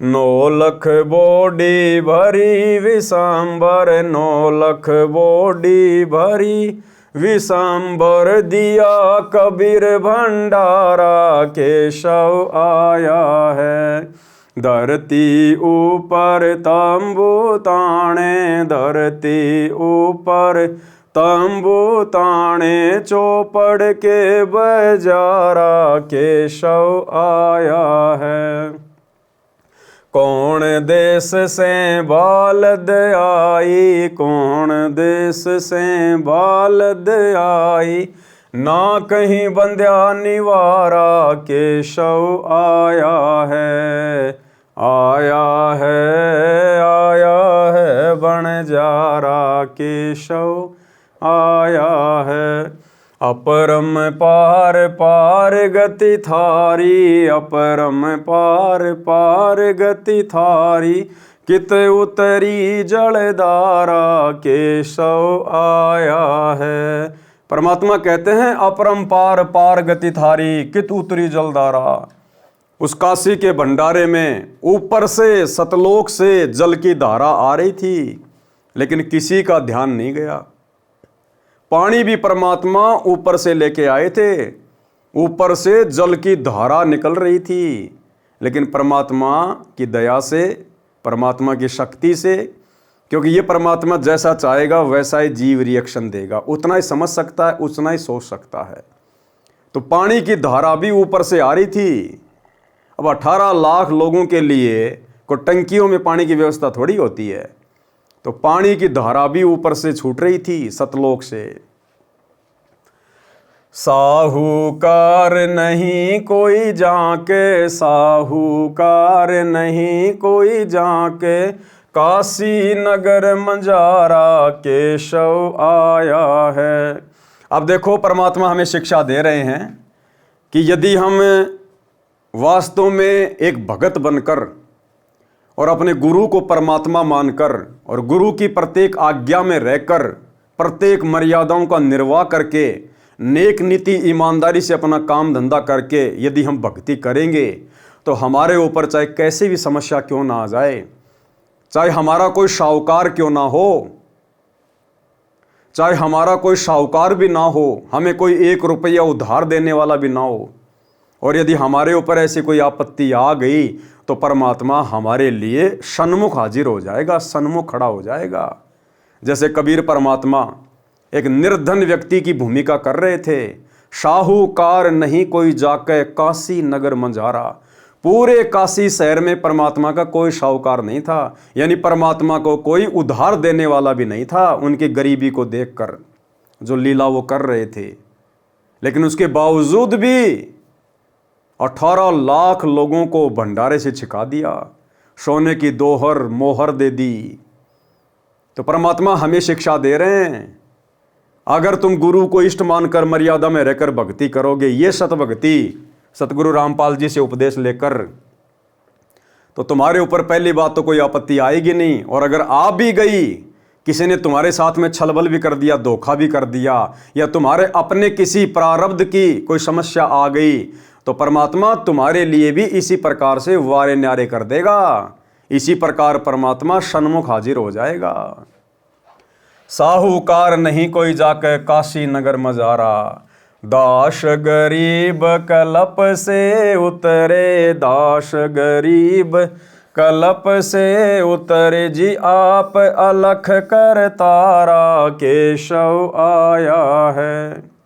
9 लख बोडी भरी विशांबर। 9 लख बोडी भरी विशांबर। दिया कबीर भंडारा केशव आया है। धरती ऊपर तंबू ताने। धरती ऊपर तंबू ताने। चौपड़ के बजारा केशव आया है। कौन देश से बालद आई। कौन देश से बालद आई। ना कहीं बंध्या निवारा केशव आया है। बनजारा केशव आया है। अपरम पार पार गति थारी। अपरम पार पार गति थारी। कित उतरी जलधारा केशव आया है। परमात्मा कहते हैं अपरंपार पार गति थारी कित उतरी जलधारा। उस काशी के भंडारे में ऊपर से सतलोक से जल की धारा आ रही थी, लेकिन किसी का ध्यान नहीं गया। पानी भी परमात्मा ऊपर से लेके आए थे, ऊपर से जल की धारा निकल रही थी, लेकिन परमात्मा की दया से, परमात्मा की शक्ति से, क्योंकि ये परमात्मा जैसा चाहेगा वैसा ही जीव रिएक्शन देगा, उतना ही समझ सकता है, उतना ही सोच सकता है। तो पानी की धारा भी ऊपर से आ रही थी। अब 18 लाख लोगों के लिए कोई टंकियों में पानी की व्यवस्था थोड़ी होती है, तो पानी की धारा भी ऊपर से छूट रही थी सतलोक से। साहूकार नहीं कोई जाके, साहूकार नहीं कोई जाके, काशी नगर मंजारा केशव आया है। अब देखो परमात्मा हमें शिक्षा दे रहे हैं कि यदि हम वास्तव में एक भगत बनकर और अपने गुरु को परमात्मा मानकर और गुरु की प्रत्येक आज्ञा में रहकर प्रत्येक मर्यादाओं का निर्वाह करके नेक नीति ईमानदारी से अपना काम धंधा करके यदि हम भक्ति करेंगे, तो हमारे ऊपर चाहे कैसी भी समस्या क्यों ना आ जाए, चाहे हमारा कोई शाहूकार क्यों ना हो, चाहे हमारा कोई शाहूकार भी ना हो, हमें कोई 1 रुपया उधार देने वाला भी ना हो, और यदि हमारे ऊपर ऐसी कोई आपत्ति आ गई तो परमात्मा हमारे लिए सन्मुख हाजिर हो जाएगा, सन्मुख खड़ा हो जाएगा। जैसे कबीर परमात्मा एक निर्धन व्यक्ति की भूमिका कर रहे थे। साहूकार नहीं कोई जाके काशी नगर मंझारा। पूरे काशी शहर में परमात्मा का कोई साहूकार नहीं था, यानी परमात्मा को कोई उधार देने वाला भी नहीं था उनकी गरीबी को देखकर जो लीला वो कर रहे थे। लेकिन उसके बावजूद भी 18 लाख लोगों को भंडारे से छिका दिया, सोने की दोहर मोहर दे दी। तो परमात्मा हमें शिक्षा दे रहे हैं, अगर तुम गुरु को इष्ट मानकर मर्यादा में रहकर भक्ति करोगे, ये सतभक्ति सतगुरु रामपाल जी से उपदेश लेकर, तो तुम्हारे ऊपर पहली बात तो कोई आपत्ति आएगी नहीं। और अगर आ भी गई, किसी ने तुम्हारे साथ में छलबल भी कर दिया, धोखा भी कर दिया, या तुम्हारे अपने किसी प्रारब्ध की कोई समस्या आ गई, तो परमात्मा तुम्हारे लिए भी इसी प्रकार से वारे न्यारे कर देगा। इसी प्रकार परमात्मा सन्मुख हाजिर हो जाएगा। साहूकार नहीं कोई जाकर काशी नगर मजारा। दास गरीब कलप से उतरे, दास गरीब कलप से उतरे जी आप अलख कर तारा, केशव आया है।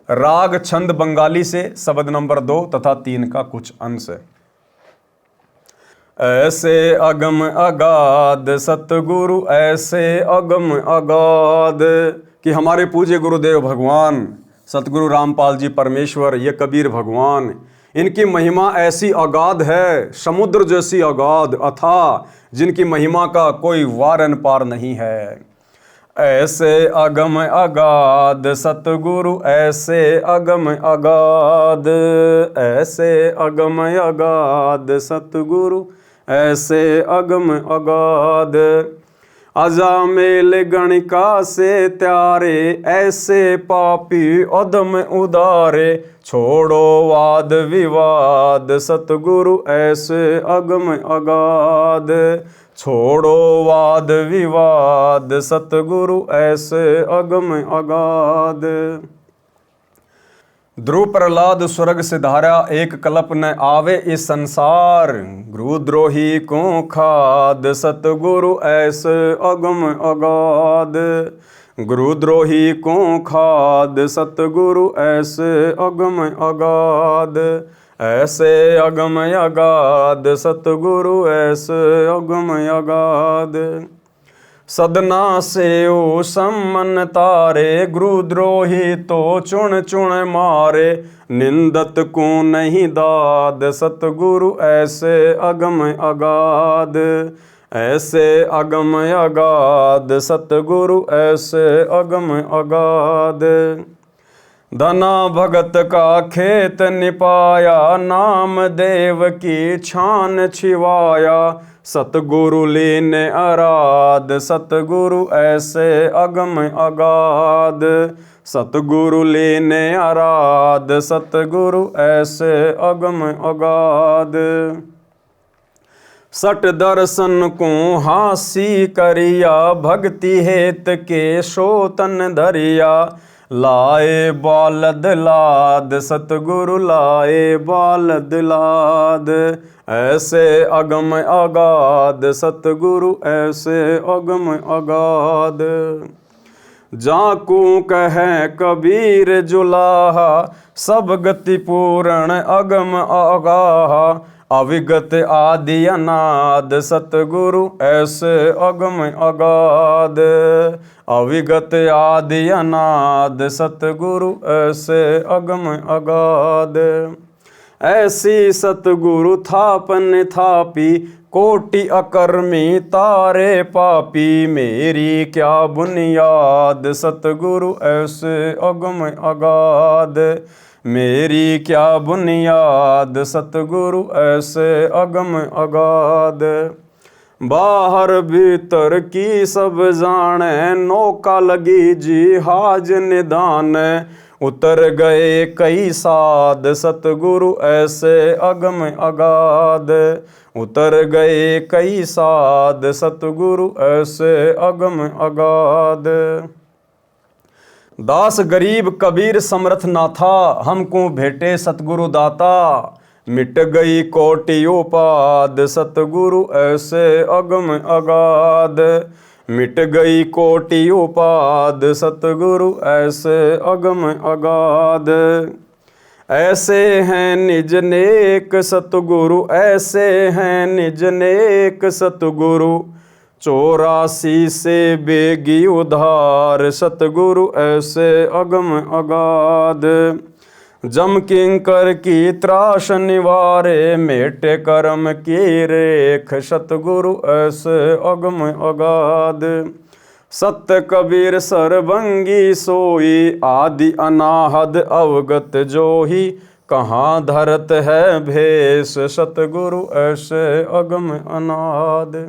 राग छंद बंगाली से शब्द नंबर 2 तथा 3 का कुछ अंश। ऐसे अगम अगाध सतगुरु, ऐसे अगम अगाध, कि हमारे पूज्य गुरुदेव भगवान सतगुरु रामपाल जी परमेश्वर, ये कबीर भगवान, इनकी महिमा ऐसी अगाध है, समुद्र जैसी अगाध अथाह, जिनकी महिमा का कोई वारन पार नहीं है। ऐसे अगम अगाध सतगुरु, ऐसे अगम अगाध, ऐसे अगम अगाध सतगुरु, ऐसे अगम अगाध। अजामेल गणिका से त्यारे, ऐसे पापी अदम उदारे, छोड़ो वाद विवाद सतगुरु, ऐसे अगम अगाध, छोड़ो वाद विवाद सतगुरु, ऐसे अगम अगाध। ध्रुव प्रहलाद स्वर्ग से धारा, एक कल्प न आवे इस संसार, गुरुद्रोही को खाद सतगुरु, ऐसे अगम अगाध, गुरुद्रोही को खाद सतगुरु, ऐसे अगम अगाध, ऐसे अगम अगाध सतगुरु, ऐसे अगम अगाध। सदना से ओ सम्मन तारे, गुरुद्रोही तो चुन चुन मारे, निंदत को नहीं दाद सतगुरु, ऐसे अगम अगाध, ऐसे अगम अगाध सतगुरु, ऐसे अगम अगाध। धना भगत का खेत निपाया, नाम देव की छान छिवाया, सतगुरु लीने आराध सतगुरु, ऐसे अगम अगाध, सतगुरु लीने आराध सतगुरु, ऐसे अगम अगाध। सट दर्शन को हासी करिया, भक्ति हेत के सोतन धरिया, लाए बालद लाद सतगुरु, लाए बालद लाद, ऐसे अगम अगाध सतगुरु, ऐसे अगम अगाध। जाकू कहे कबीर जुलाहा, सब गति पूर्ण अगम अगाहा, अविगत आदि अनाद सतगुरु, ऐसे अगम अगाध, अविगत आदि अनाद सतगुरु, ऐसे अगम अगाध। ऐसी सतगुरु थापन थापी, कोटि अकर्मी तारे पापी, मेरी क्या बुनियाद सतगुरु, ऐसे अगम अगाध, मेरी क्या बुनियाद सतगुरु, ऐसे अगम अगाध। बाहर भीतर की सब जाने, नौका लगी जी हाज निदान, उतर गए कई साध सतगुरु, ऐसे अगम अगाध, उतर गए कई साध सतगुरु, ऐसे अगम अगाध। दास गरीब कबीर समर्थ ना था, हमको भेटे सतगुरु दाता, मिट गई कोटि उपाद सतगुरु ऐसे अगम अगाध। मिट गई कोटि उपाद सतगुरु ऐसे अगम अगाध। ऐसे हैं निज नेक सतगुरु ऐसे हैं निज नेक सतगुरु 84 से बेगी उधार सतगुरु ऐसे अगम अगाध। जम किंकर की त्रास निवारे मेटे कर्म की रेख सतगुरु ऐसे अगम अगाध। सत्य कबीर सरभंगी सोई आदि अनाहद अवगत जोही कहाँ धरत है भेष सतगुरु ऐसे अगम अनाद।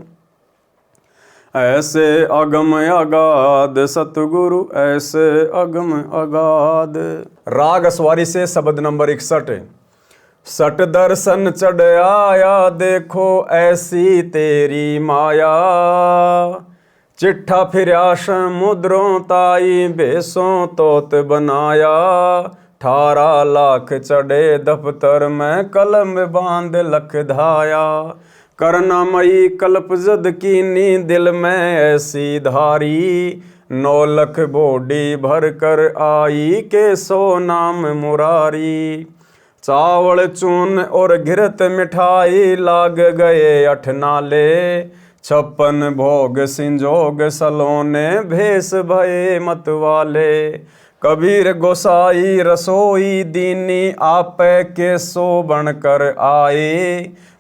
ऐसे अगम अगाध सतगुरु ऐसे अगम अगाध। राग अस्वारी से शब्द नंबर 61। सट दर्शन चढ़ आया देखो ऐसी तेरी माया। चिट्ठा फिरा समुद्रों ताई बेसों तोत बनाया। 18 लाख चढ़े दफ्तर में कलम बांध लख धाया। करुणामयी कल्प जद कीनी दिल में ऐसी धारी। 9 लख बोडी भर कर आई के सो नाम मुरारी। चावल चून और घिरत मिठाई लाग गए 8 नाले। 56 भोग सिंजोग सलोने भेष भये मतवाले। कबीर गोसाई रसोई दीनी आपे के सो बनकर आए।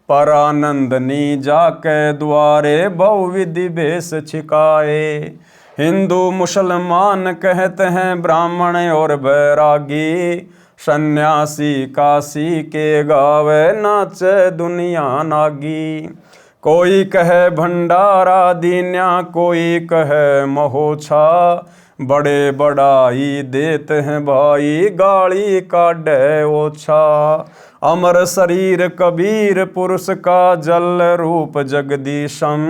परानंदनी जाके द्वारे बहुविधि भेष छिकाए। हिंदू मुसलमान कहते हैं ब्राह्मण और बैरागी। सन्यासी काशी के गावे नाचे दुनिया नागी। कोई कहे भंडारा दीन्या कोई कहे महोछा। बड़े बड़ाई देते हैं भाई गाली काढ़े ओछा। अमर शरीर कबीर पुरुष का जल रूप जगदीशम।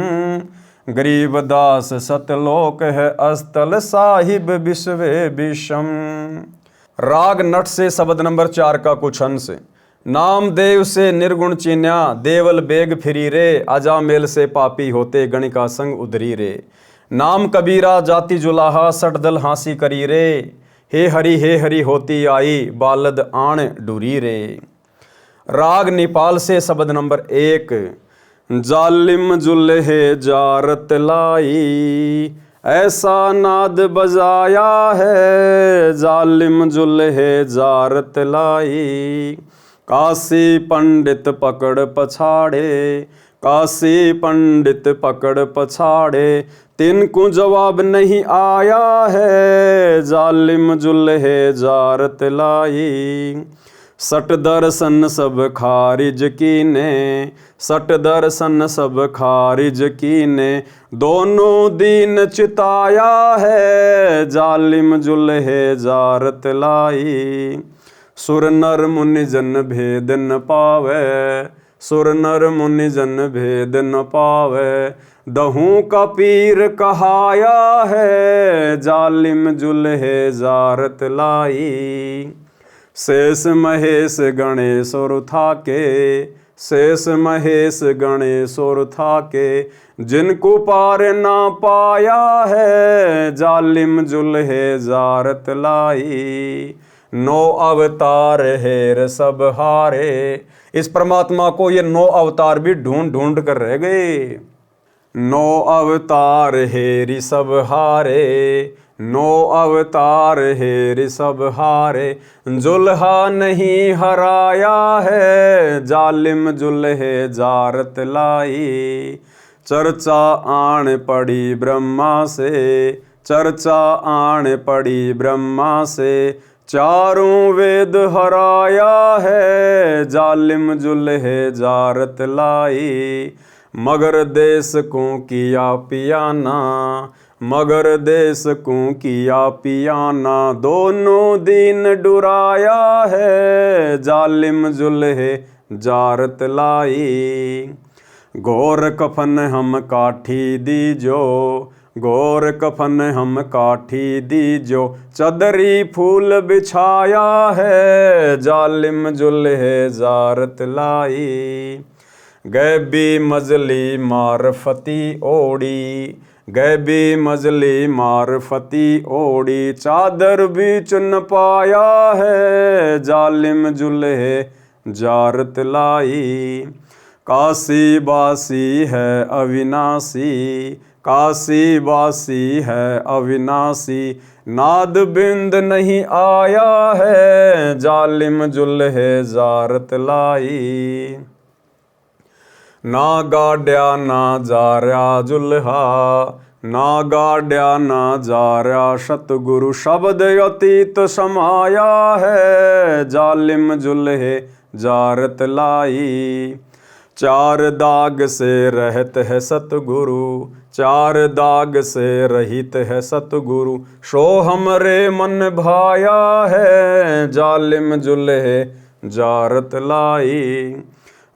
गरीबदास सतलोक है अस्तल साहिब विश्वे विषम। राग नट से शब्द नंबर 4 का कुछ अंश। नामदेव से निर्गुण चीन्या देवल बेग फिरी रे। अजामेल से पापी होते गणिका संग उधरी रे। नाम कबीरा जाति जुलाहा सटदल हांसी करी रे। हे हरि होती आई बालद आण डूरी रे। राग नेपाल से शब्द नंबर 1। जालिम जुल्हे जारत लाई ऐसा नाद बजाया है। जालिम जुल्हे जारत लाई काशी पंडित पकड़ पछाड़े। काशी पंडित पकड़ पछाड़े तिनको जवाब नहीं आया है। जालिम जुल्हे जारत लाई सट दर्शन सब खारिज कीने। सट दर्शन सब खारिज कीने दोनों दीन चिताया है। जालिम जुल्हे जारत लाई सुर नर मुनि जन भेद न पावे। सुर नर मुनि जन भेद न पावे दहू का पीर कहाया है। जालिम जुल्हे जारत लाई शेष महेश गणेश और थाके। शेष महेश गणेश और थाके जिनको पार ना पाया है। जालिम जुल्हे जारत लाई 9 अवतार हेर सब हारे। इस परमात्मा को ये 9 अवतार भी ढूंढ ढूंढ कर रह गए। 9 अवतार हेरी सब हारे। 9 अवतार हेरी सब हारे जुल्हा नहीं हराया है। जालिम जुल्हे जारत लाई चर्चा आण पड़ी ब्रह्मा से। चर्चा आण पड़ी ब्रह्मा से चारों वेद हराया है। जालिम जुल्हे जारत लाई मगर देश को किया पियाना। मगर देश को किया पियाना दोनों दीन डुराया है। जालिम जुल्हे जारत लाई घोर कफन हम काठी दीजो। गोर कफन हम काठी दीजो, चदरी फूल बिछाया है, जालिम जुल्हे जारत लाई। गैबी मजली मारफती ओढ़ी, गैबी मजली मारफती ओढ़ी, चादर भी चुन पाया है, जालिम जुल्हे जारत लाई। काशी बासी है अविनाशी, काशी बासी है अविनाशी, नाद बिंद नहीं आया है, जालिम जुल्हे जारत लाई। ना गाड्या ना जार्या जुल्हा, ना गाड्या ना जार्या सतगुरु, शब्द अतीत समाया है, जालिम जुल्हे जारत लाई। चार दाग से रहत है सतगुरु, चार दाग से रहित है सतगुरु, सो हमरे मन भाया है, जालिम जुल्हे जारत लाई।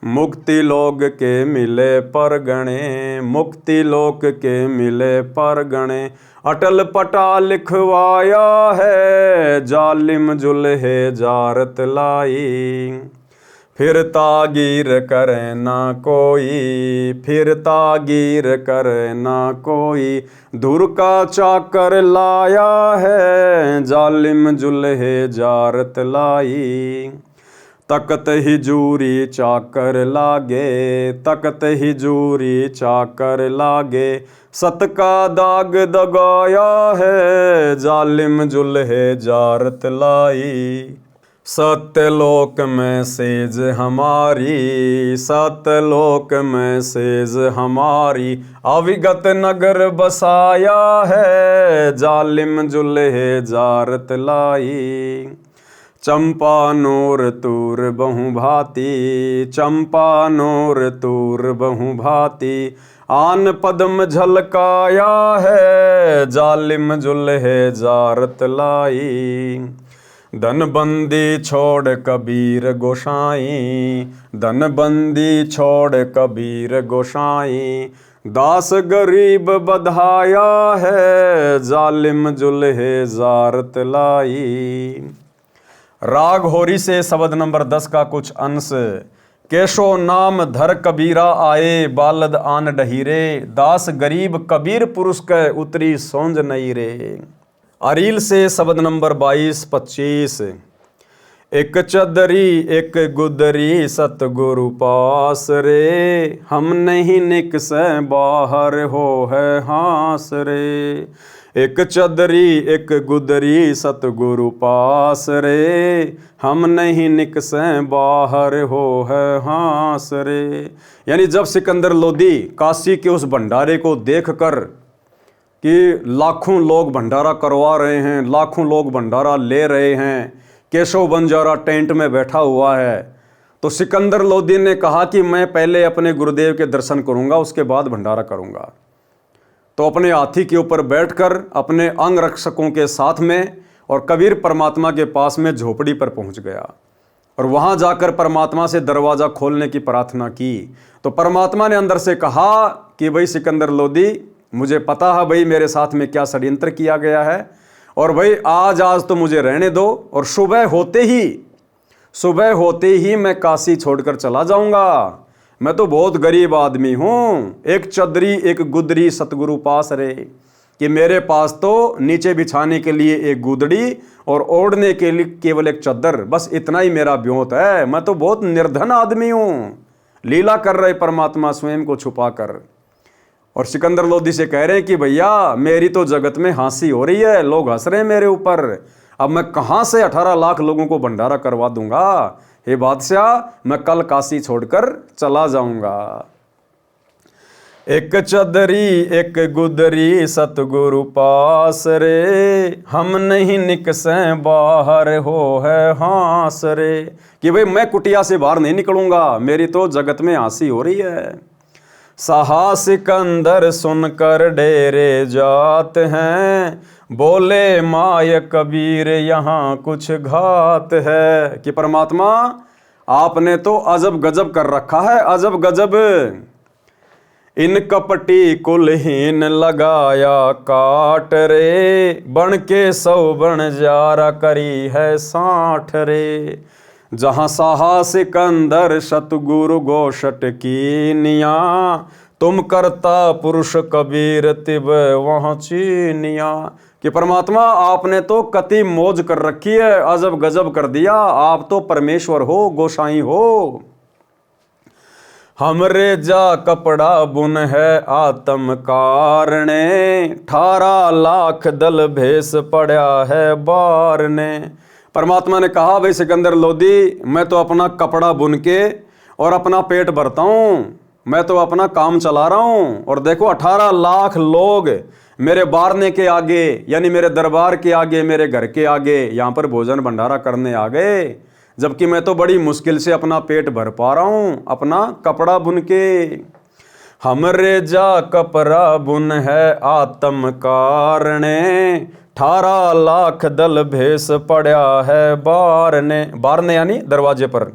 मुक्ति लोग के मिले परगणे, मुक्ति लोक के मिले परगणे, अटल पटा लिखवाया है, जालिम जुल्हे जारत लाई। फिर तागीर करे ना कोई, फिर तागीर करे ना कोई, धुर का चाकर लाया है, जालिम जुल्हे जारत लाई। तकत ही जूरी चाकर लागे, तकत ही जूरी चाकर लागे, सत का दाग दगाया है, जालिम जुल्हे जारत लाई। सत्यलोक में सेज हमारी, सत्यलोक में सेज हमारी, अविगत नगर बसाया है, जालिम जुल्हे जारत लाई। चंपा नूर तूर बहु भांति, चंपा नूर तूर बहु भांति, आन पद्म झलकाया है, जालिम जुल्हे जारत लाई। धनबंदी छोड़ कबीर गोसाई, धनबंदी छोड़ कबीर गोसाई, दास गरीब बधाया है, जालिम जुल्हे जारत लाई। राग होरी से शब्द नंबर 10 का कुछ अंश। केशो नाम धर कबीरा आए, बालद आन डहीरे, दास गरीब कबीर पुरुष कै उतरी सोंज नहीं रे। अरील से शब्द नंबर 22-25। एक चदरी एक गुदरी सतगुरु पास रे, हम नहीं निकसे बाहर हो है हास रे। एक चदरी एक गुदरी सतगुरु पास रे, हम नहीं निकसे बाहर हो है हास रे। यानी जब सिकंदर लोदी काशी के उस भंडारे को देखकर कि लाखों लोग भंडारा करवा रहे हैं, लाखों लोग भंडारा ले रहे हैं, केशव बंजारा टेंट में बैठा हुआ है, तो सिकंदर लोदी ने कहा कि मैं पहले अपने गुरुदेव के दर्शन करूंगा, उसके बाद भंडारा करूंगा। तो अपने हाथी के ऊपर बैठकर अपने अंग रक्षकों के साथ में और कबीर परमात्मा के पास में झोपड़ी पर पहुंच गया और वहां जाकर परमात्मा से दरवाज़ा खोलने की प्रार्थना की। तो परमात्मा ने अंदर से कहा कि भाई सिकंदर लोदी, मुझे पता है भाई मेरे साथ में क्या षड्यंत्र किया गया है, और भाई आज तो मुझे रहने दो, और सुबह होते ही मैं काशी छोड़कर चला जाऊंगा। मैं तो बहुत गरीब आदमी हूँ, एक चदरी एक गुदरी सतगुरु पास रे, कि मेरे पास तो नीचे बिछाने के लिए एक गुदड़ी और ओढ़ने के लिए केवल एक चद्दर, बस इतना ही मेरा ब्योत है। मैं तो बहुत निर्धन आदमी हूँ। लीला कर रहे परमात्मा स्वयं को छुपाकर, और सिकंदर लोदी से कह रहे हैं कि भैया मेरी तो जगत में हंसी हो रही है, लोग हंस रहे हैं मेरे ऊपर, अब मैं कहाँ से 18 लाख लोगों को भंडारा करवा दूंगा। हे बादशाह, मैं कल काशी छोड़कर चला जाऊंगा। एक चदरी एक गुदरी सतगुरु पास रे, हम नहीं निकसे बाहर हो है हास रे। कि भाई मैं कुटिया से बाहर नहीं निकलूंगा, मेरी तो जगत में हंसी हो रही है। साहा सिकंदर सुनकर डेरे जात हैं, बोले माय कबीर यहाँ कुछ घात है। कि परमात्मा आपने तो अजब गजब कर रखा है, अजब गजब। इन कपटी कुलहीन लगाया काट रे, बन के 100 बनजारा करी है 60 रे। जहाँ साहा सिकंदर सतगुरु गोशट की निया, तुम करता पुरुष कबीर तिब वहाँ चीनिया। कि परमात्मा आपने तो कति मौज कर रखी है, अजब गजब कर दिया, आप तो परमेश्वर हो, गोसाई हो। हमरे जा कपड़ा बुन है आत्म कारणे, 18 लाख दल भेष पड़ा है बार ने। परमात्मा ने कहा, भाई सिकंदर लोदी, मैं तो अपना कपड़ा बुन के और अपना पेट भरता हूँ, मैं तो अपना काम चला रहा हूँ। और देखो 18 लाख लोग मेरे बारने के आगे, यानी मेरे दरबार के आगे, मेरे घर के आगे यहाँ पर भोजन भंडारा करने आ गए, जबकि मैं तो बड़ी मुश्किल से अपना पेट भर पा रहा हूँ अपना कपड़ा बुन के। हमरे जा कपड़ा बुन है आत्म कारणे, 18 लाख दल भेष पड़ा है बारने। बारने यानी दरवाजे पर।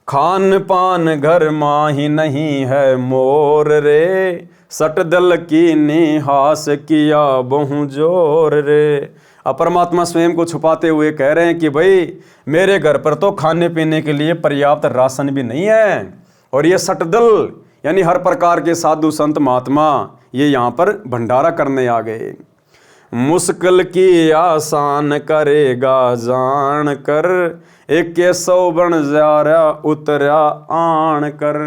खान पान घर माही नहीं है मोर रे, सट दल की निहास किया बहु जोर रे। अब परमात्मा स्वयं को छुपाते हुए कह रहे हैं कि भाई मेरे घर पर तो खाने पीने के लिए पर्याप्त राशन भी नहीं है, और ये सटदल यानी हर प्रकार के साधु संत महात्मा ये यहाँ पर भंडारा करने आ गए। मुश्किल की आसान करेगा जान कर, 100 बनजारा उतरा आन कर।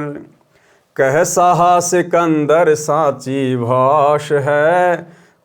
कह साहा सिकंदर साची भाष है,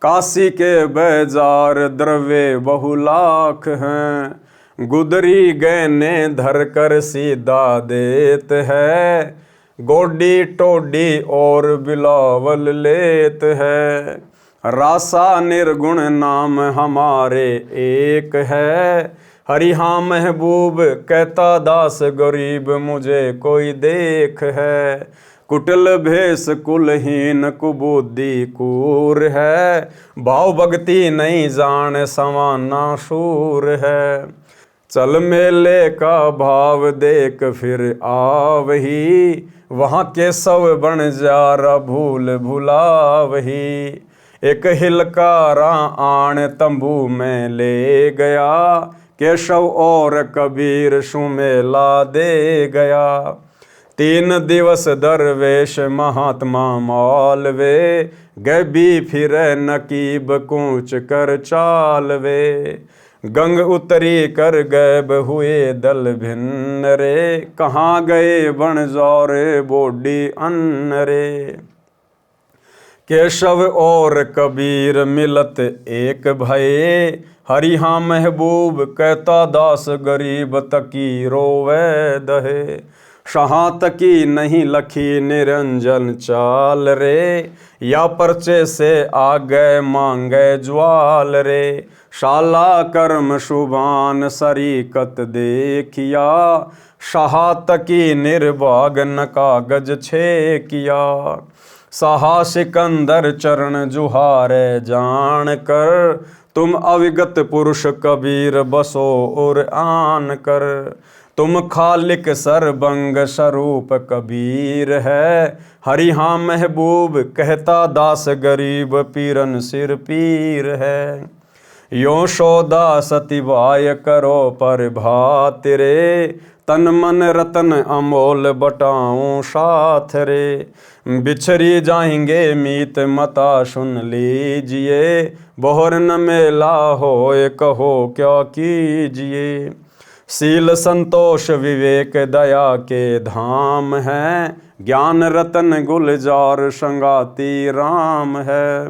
काशी के बाजार द्रव्य बहुलाख हैं। गुदरी गहने धर कर सीधा देत है, गोडी टोडी और बिलावल लेत है। रासा निर्गुण नाम हमारे एक है, हरिहा महबूब कहता दास गरीब मुझे कोई देख है। कुटिल भेष कुलहीन कुबुद्धि कूर है, भाव भक्ति नहीं जान समाना शूर है। चल मेले का भाव देख फिर आवही, वहाँ के 100 बनजारा भूल भुलावही। एक हिलकारा आण तंबू में ले गया, केशव और कबीर सुमेला दे गया। 3 दिवस दरवेश महात्मा मालवे, गैबी फिर नकीब कूच कर चालवे। गंग उतरी कर गैब हुए दल भिन्न रे, कहाँ गए बनजारे बोडी अन्न रे। केशव और कबीर मिलत एक भये, हरिहा महबूब कहता दास गरीब तकी रोवे दहे। शहाँ तकी नहीं लखी निरंजन चाल रे, या पर्चे से आ गए मांगे ज्वाल रे। शाला कर्म शुभान सरीकत देखिया, शहाँ तकी निर्भाग न कागज छे किया। साहा सिकंदर चरण जुहारे जान कर, तुम अविगत पुरुष कबीर बसो और आन कर। तुम खालिक सरबंग स्वरूप कबीर है, हरिहा महबूब कहता दास गरीब पीरन सिर पीर है। यो सौदा सतिवाय करो पर भात रे, तन मन रतन अमोल बटाऊं साथ रे। बिछरी जाएंगे मीत मता सुन लीजिए, बोहर न मेला होए कहो क्या कीजिए। शील संतोष विवेक दया के धाम है, ज्ञान रतन गुलजार संगाती राम है।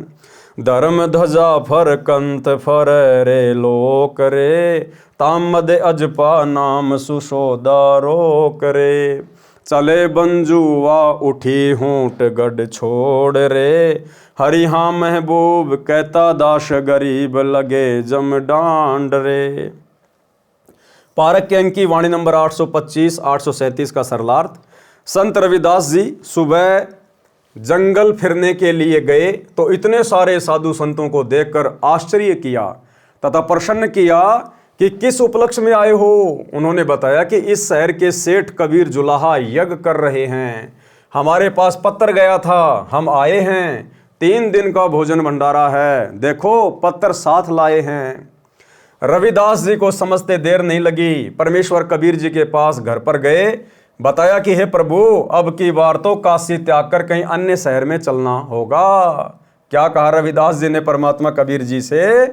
धर्म ध्वजा फर कंत फर रे लोक रे, तामद अजपा नाम सुशोदा रोक रे। चले बंजुआ उठी हूट गढ़ छोड़ रे, हरिहा महबूब कहता दास गरीब लगे जम डांड रे। पारक के अंक की वाणी नंबर 825 837 का सरलार्थ। संत रविदास जी सुबह जंगल फिरने के लिए गए तो इतने सारे साधु संतों को देखकर आश्चर्य किया तथा प्रसन्न किया कि किस उपलक्ष्य में आए हो। उन्होंने बताया कि इस शहर के सेठ कबीर जुलाहा यज्ञ कर रहे हैं, हमारे पास पत्र गया था, हम आए हैं, 3 दिन का भोजन भंडारा है, देखो पत्र साथ लाए हैं। रविदास जी को समझते देर नहीं लगी, परमेश्वर कबीर जी के पास घर पर गए, बताया कि हे प्रभु, अब की बार तो काशी त्याग कर कहीं अन्य शहर में चलना होगा। क्या कहा रविदास जी ने परमात्मा कबीर जी से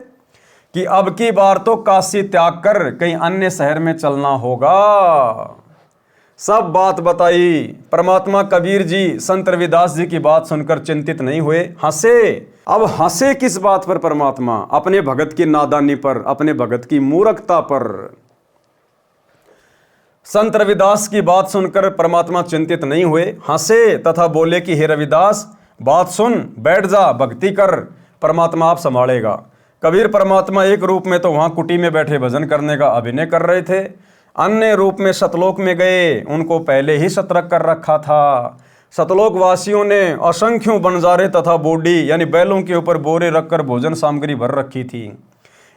कि अब की बार तो काशी त्याग कर कहीं अन्य शहर में चलना होगा। सब बात बताई। परमात्मा कबीर जी संत रविदास जी की बात सुनकर चिंतित नहीं हुए, हंसे। अब हंसे किस बात पर परमात्मा? अपने भगत की नादानी पर, अपने भगत की मूर्खता पर। संत रविदास की बात सुनकर परमात्मा चिंतित नहीं हुए, हंसे तथा बोले कि हे रविदास, बात सुन, बैठ जा, भक्ति कर, परमात्मा आप संभालेगा। कबीर परमात्मा एक रूप में तो वहां कुटी में बैठे भजन करने का अभिनय कर रहे थे, अन्य रूप में सतलोक में गए, उनको पहले ही सतर्क कर रखा था। सतलोक वासियों ने असंख्यों बंजारे तथा बोडी यानी बैलों के ऊपर बोरे रखकर भोजन सामग्री भर रखी थी।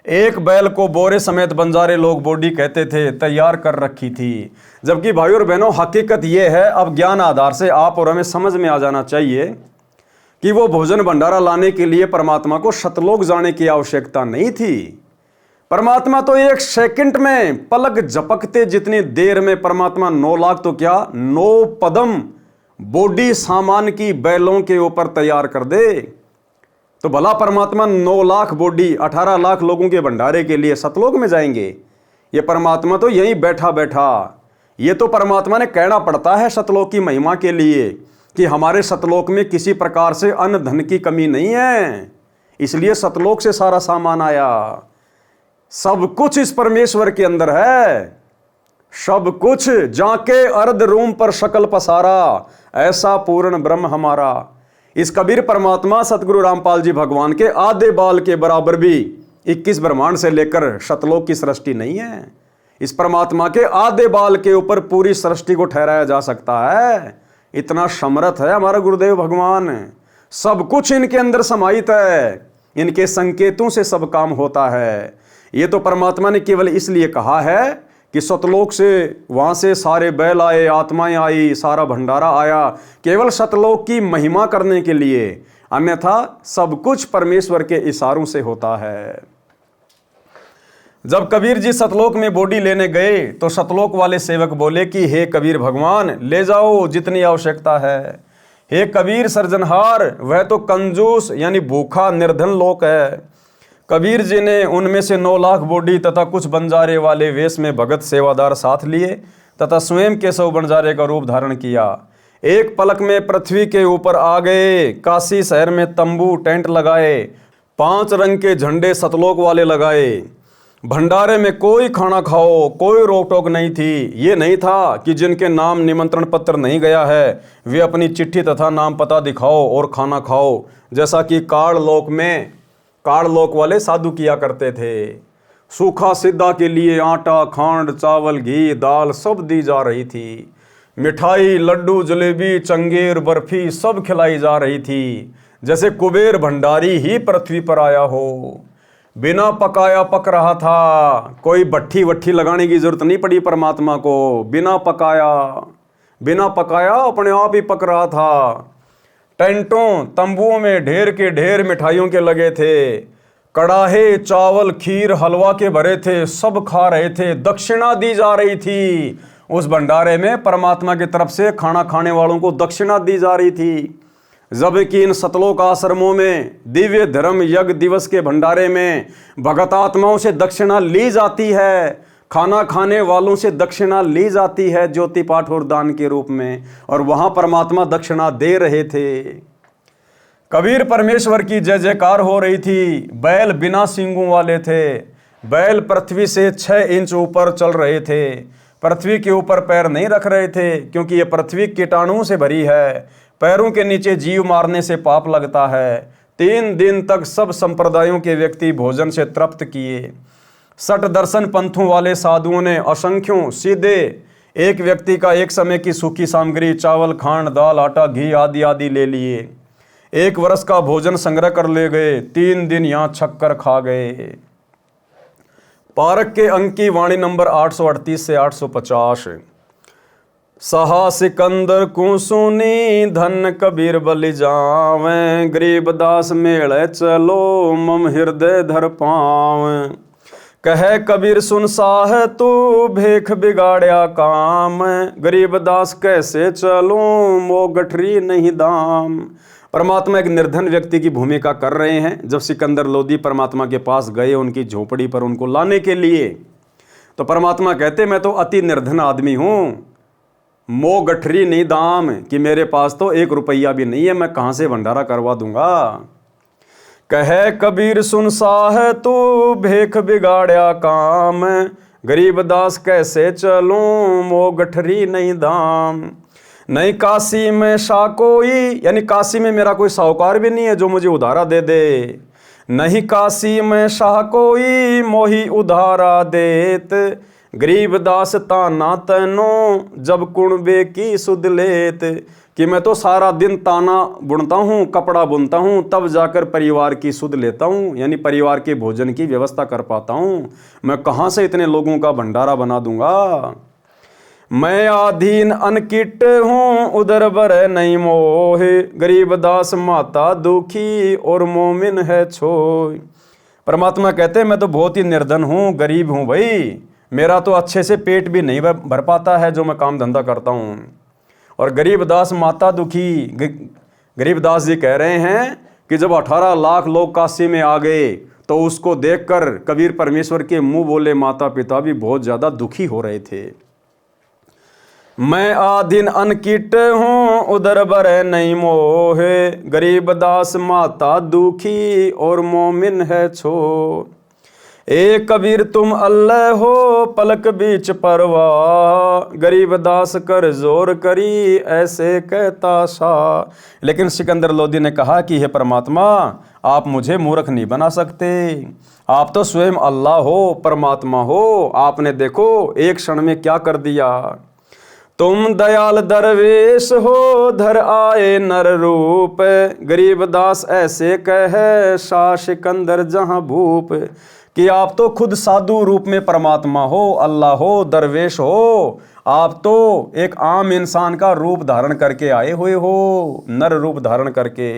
एक बैल को बोरे समेत बंजारे लोग बोडी कहते थे, तैयार कर रखी थी। जबकि भाई और बहनों, हकीकत यह है, अब ज्ञान आधार से आप और हमें समझ में आ जाना चाहिए कि वो भोजन भंडारा लाने के लिए परमात्मा को सतलोक जाने की आवश्यकता नहीं थी। परमात्मा तो 1 सेकंड में, पलक झपकते जितनी देर में परमात्मा 9 लाख तो क्या 9 पदम बोडी सामान की बैलों के ऊपर तैयार कर दे। तो भला परमात्मा 9 लाख बोडी 18 लाख लोगों के भंडारे के लिए सतलोक में जाएंगे? ये परमात्मा तो यहीं बैठा बैठा, ये तो परमात्मा ने कहना पड़ता है सतलोक की महिमा के लिए कि हमारे सतलोक में किसी प्रकार से अन्न धन की कमी नहीं है, इसलिए सतलोक से सारा सामान आया। सब कुछ इस परमेश्वर के अंदर है, सब कुछ। जाके अर्ध रूम पर शकल पसारा, ऐसा पूर्ण ब्रह्म हमारा। इस कबीर परमात्मा सतगुरु रामपाल जी भगवान के आधे बाल के बराबर भी 21 ब्रह्मांड से लेकर सतलोक की सृष्टि नहीं है। इस परमात्मा के आधे बाल के ऊपर पूरी सृष्टि को ठहराया जा सकता है। इतना समर्थ है हमारा गुरुदेव भगवान, सब कुछ इनके अंदर समाहित है, इनके संकेतों से सब काम होता है। ये तो परमात्मा ने केवल इसलिए कहा है कि सतलोक से, वहां से सारे बैल आए, आत्माएं आई, सारा भंडारा आया, केवल सतलोक की महिमा करने के लिए, अन्यथा सब कुछ परमेश्वर के इशारों से होता है। जब कबीर जी सतलोक में बोडी लेने गए तो सतलोक वाले सेवक बोले कि हे कबीर भगवान, ले जाओ जितनी आवश्यकता है। हे कबीर सृजनहार, वह तो कंजूस यानी भूखा निर्धन लोक है। कबीर जी ने उनमें से 9 लाख बोडी तथा कुछ बंजारे वाले वेश में भगत सेवादार साथ लिए तथा स्वयं केशव बंजारे का रूप धारण किया। एक पलक में पृथ्वी के ऊपर आ गए। काशी शहर में तंबू टेंट लगाए, 5 रंग के झंडे सतलोक वाले लगाए। भंडारे में कोई खाना खाओ, कोई रोक टोक नहीं थी। ये नहीं था कि जिनके नाम निमंत्रण पत्र नहीं गया है वे अपनी चिट्ठी तथा नाम पता दिखाओ और खाना खाओ, जैसा कि काड़ लोक वाले साधु किया करते थे। सूखा सिद्धा के लिए आटा, खांड, चावल, घी, दाल सब दी जा रही थी। मिठाई, लड्डू, जलेबी, चंगेर, बर्फी सब खिलाई जा रही थी, जैसे कुबेर भंडारी ही पृथ्वी पर आया हो। बिना पकाया पक रहा था, कोई भट्ठी वट्ठी लगाने की जरूरत नहीं पड़ी परमात्मा को। बिना पकाया अपने आप ही पक रहा था। टेंटों तंबुओं में ढेर के ढेर मिठाइयों के लगे थे। कड़ाहे, चावल, खीर, हलवा के भरे थे, सब खा रहे थे। दक्षिणा दी जा रही थी। उस भंडारे में परमात्मा की तरफ से खाना खाने वालों को दक्षिणा दी जा रही थी। जबकि इन सतलोक आश्रमों में दिव्य धर्म यज्ञ दिवस के भंडारे में भगत आत्माओं से दक्षिणा ली जाती है, खाना खाने वालों से दक्षिणा ली जाती है ज्योति पाठ और दान के रूप में, और वहां परमात्मा दक्षिणा दे रहे थे। कबीर परमेश्वर की जय जयकार हो रही थी। बैल बिना सींगों वाले थे। बैल पृथ्वी से 6 इंच ऊपर चल रहे थे। पृथ्वी के ऊपर पैर नहीं रख रहे थे, क्योंकि ये पृथ्वी कीटाणुओं से भरी है। पैरों के नीचे जीव मारने से पाप लगता है। 3 दिन तक सब संप्रदायों के व्यक्ति भोजन से तृप्त किए। 60 दर्शन पंथों वाले साधुओं ने असंख्यों सीधे एक व्यक्ति का एक समय की सूखी सामग्री, चावल, खांड, दाल, आटा, घी आदि आदि ले लिए। 1 वर्ष का भोजन संग्रह कर ले गए। 3 दिन यहां छक कर खा गए। पारक के अंक की वाणी नंबर 838 से 850। सहा सिकंदर को सुनी धन कबीर बलि जावें, गरीबदास मेले चलो मम हृदय धर पावें। कहे कबीर सुन साह तू भेख बिगाड़या काम, गरीबदास कैसे चलूं मो गठरी नहीं दाम। परमात्मा एक निर्धन व्यक्ति की भूमिका कर रहे हैं। जब सिकंदर लोदी परमात्मा के पास गए उनकी झोपड़ी पर उनको लाने के लिए, तो परमात्मा कहते मैं तो अति निर्धन आदमी हूं, मो गठरी नहीं दाम, कि मेरे पास तो 1 रुपया भी नहीं है, मैं कहां से भंडारा करवा दूंगा। कहे कबीर सुन साह तू भेख बिगाड़या काम, गरीबदास कैसे चलूं मो गठरी नहीं दाम। नहीं काशी में शाह कोई, यानी काशी में मेरा कोई साहूकार भी नहीं है जो मुझे उधारा दे दे। नहीं काशी में शाह कोई मोही उधारा देत, गरीबदास ताना तैनो जब कुणबे की सुध लेत। कि मैं तो सारा दिन ताना बुनता हूँ, कपड़ा बुनता हूँ, तब जाकर परिवार की सुध लेता हूँ, यानी परिवार के भोजन की व्यवस्था कर पाता हूँ। मैं कहाँ से इतने लोगों का भंडारा बना दूंगा। मैं आधीन अनकिट हूँ उधर बर नहीं मोह, गरीबदास माता दुखी और मोमिन है छोय। परमात्मा कहते हैं मैं तो बहुत ही निर्धन हूँ, गरीब हूँ भाई, मेरा तो अच्छे से पेट भी नहीं भर पाता है जो मैं काम धंधा करता हूँ। और गरीबदास माता दुखी, गरीबदास जी कह रहे हैं कि जब 18 लाख लोग काशी में आ गए तो उसको देखकर कबीर परमेश्वर के मुंह बोले माता पिता भी बहुत ज़्यादा दुखी हो रहे थे। मैं आधीन अनकिट हूँ उधर बर नहीं मोह, गरीबदास माता दुखी और मोमिन है छो। ए कबीर तुम अल्लाह हो पलक बीच परवाह, गरीबदास कर जोर करी ऐसे कहता सा। लेकिन सिकंदर लोदी ने कहा कि हे परमात्मा आप मुझे मूर्ख नहीं बना सकते, आप तो स्वयं अल्लाह हो, परमात्मा हो, आपने देखो एक क्षण में क्या कर दिया। तुम दयाल दरवेश हो धर आए नर रूप, गरीबदास ऐसे कहे शाह सिकंदर जहां भूप। कि आप तो खुद साधु रूप में परमात्मा हो, अल्लाह हो, दरवेश हो, आप तो एक आम इंसान का रूप धारण करके आए हुए हो, नर रूप धारण करके।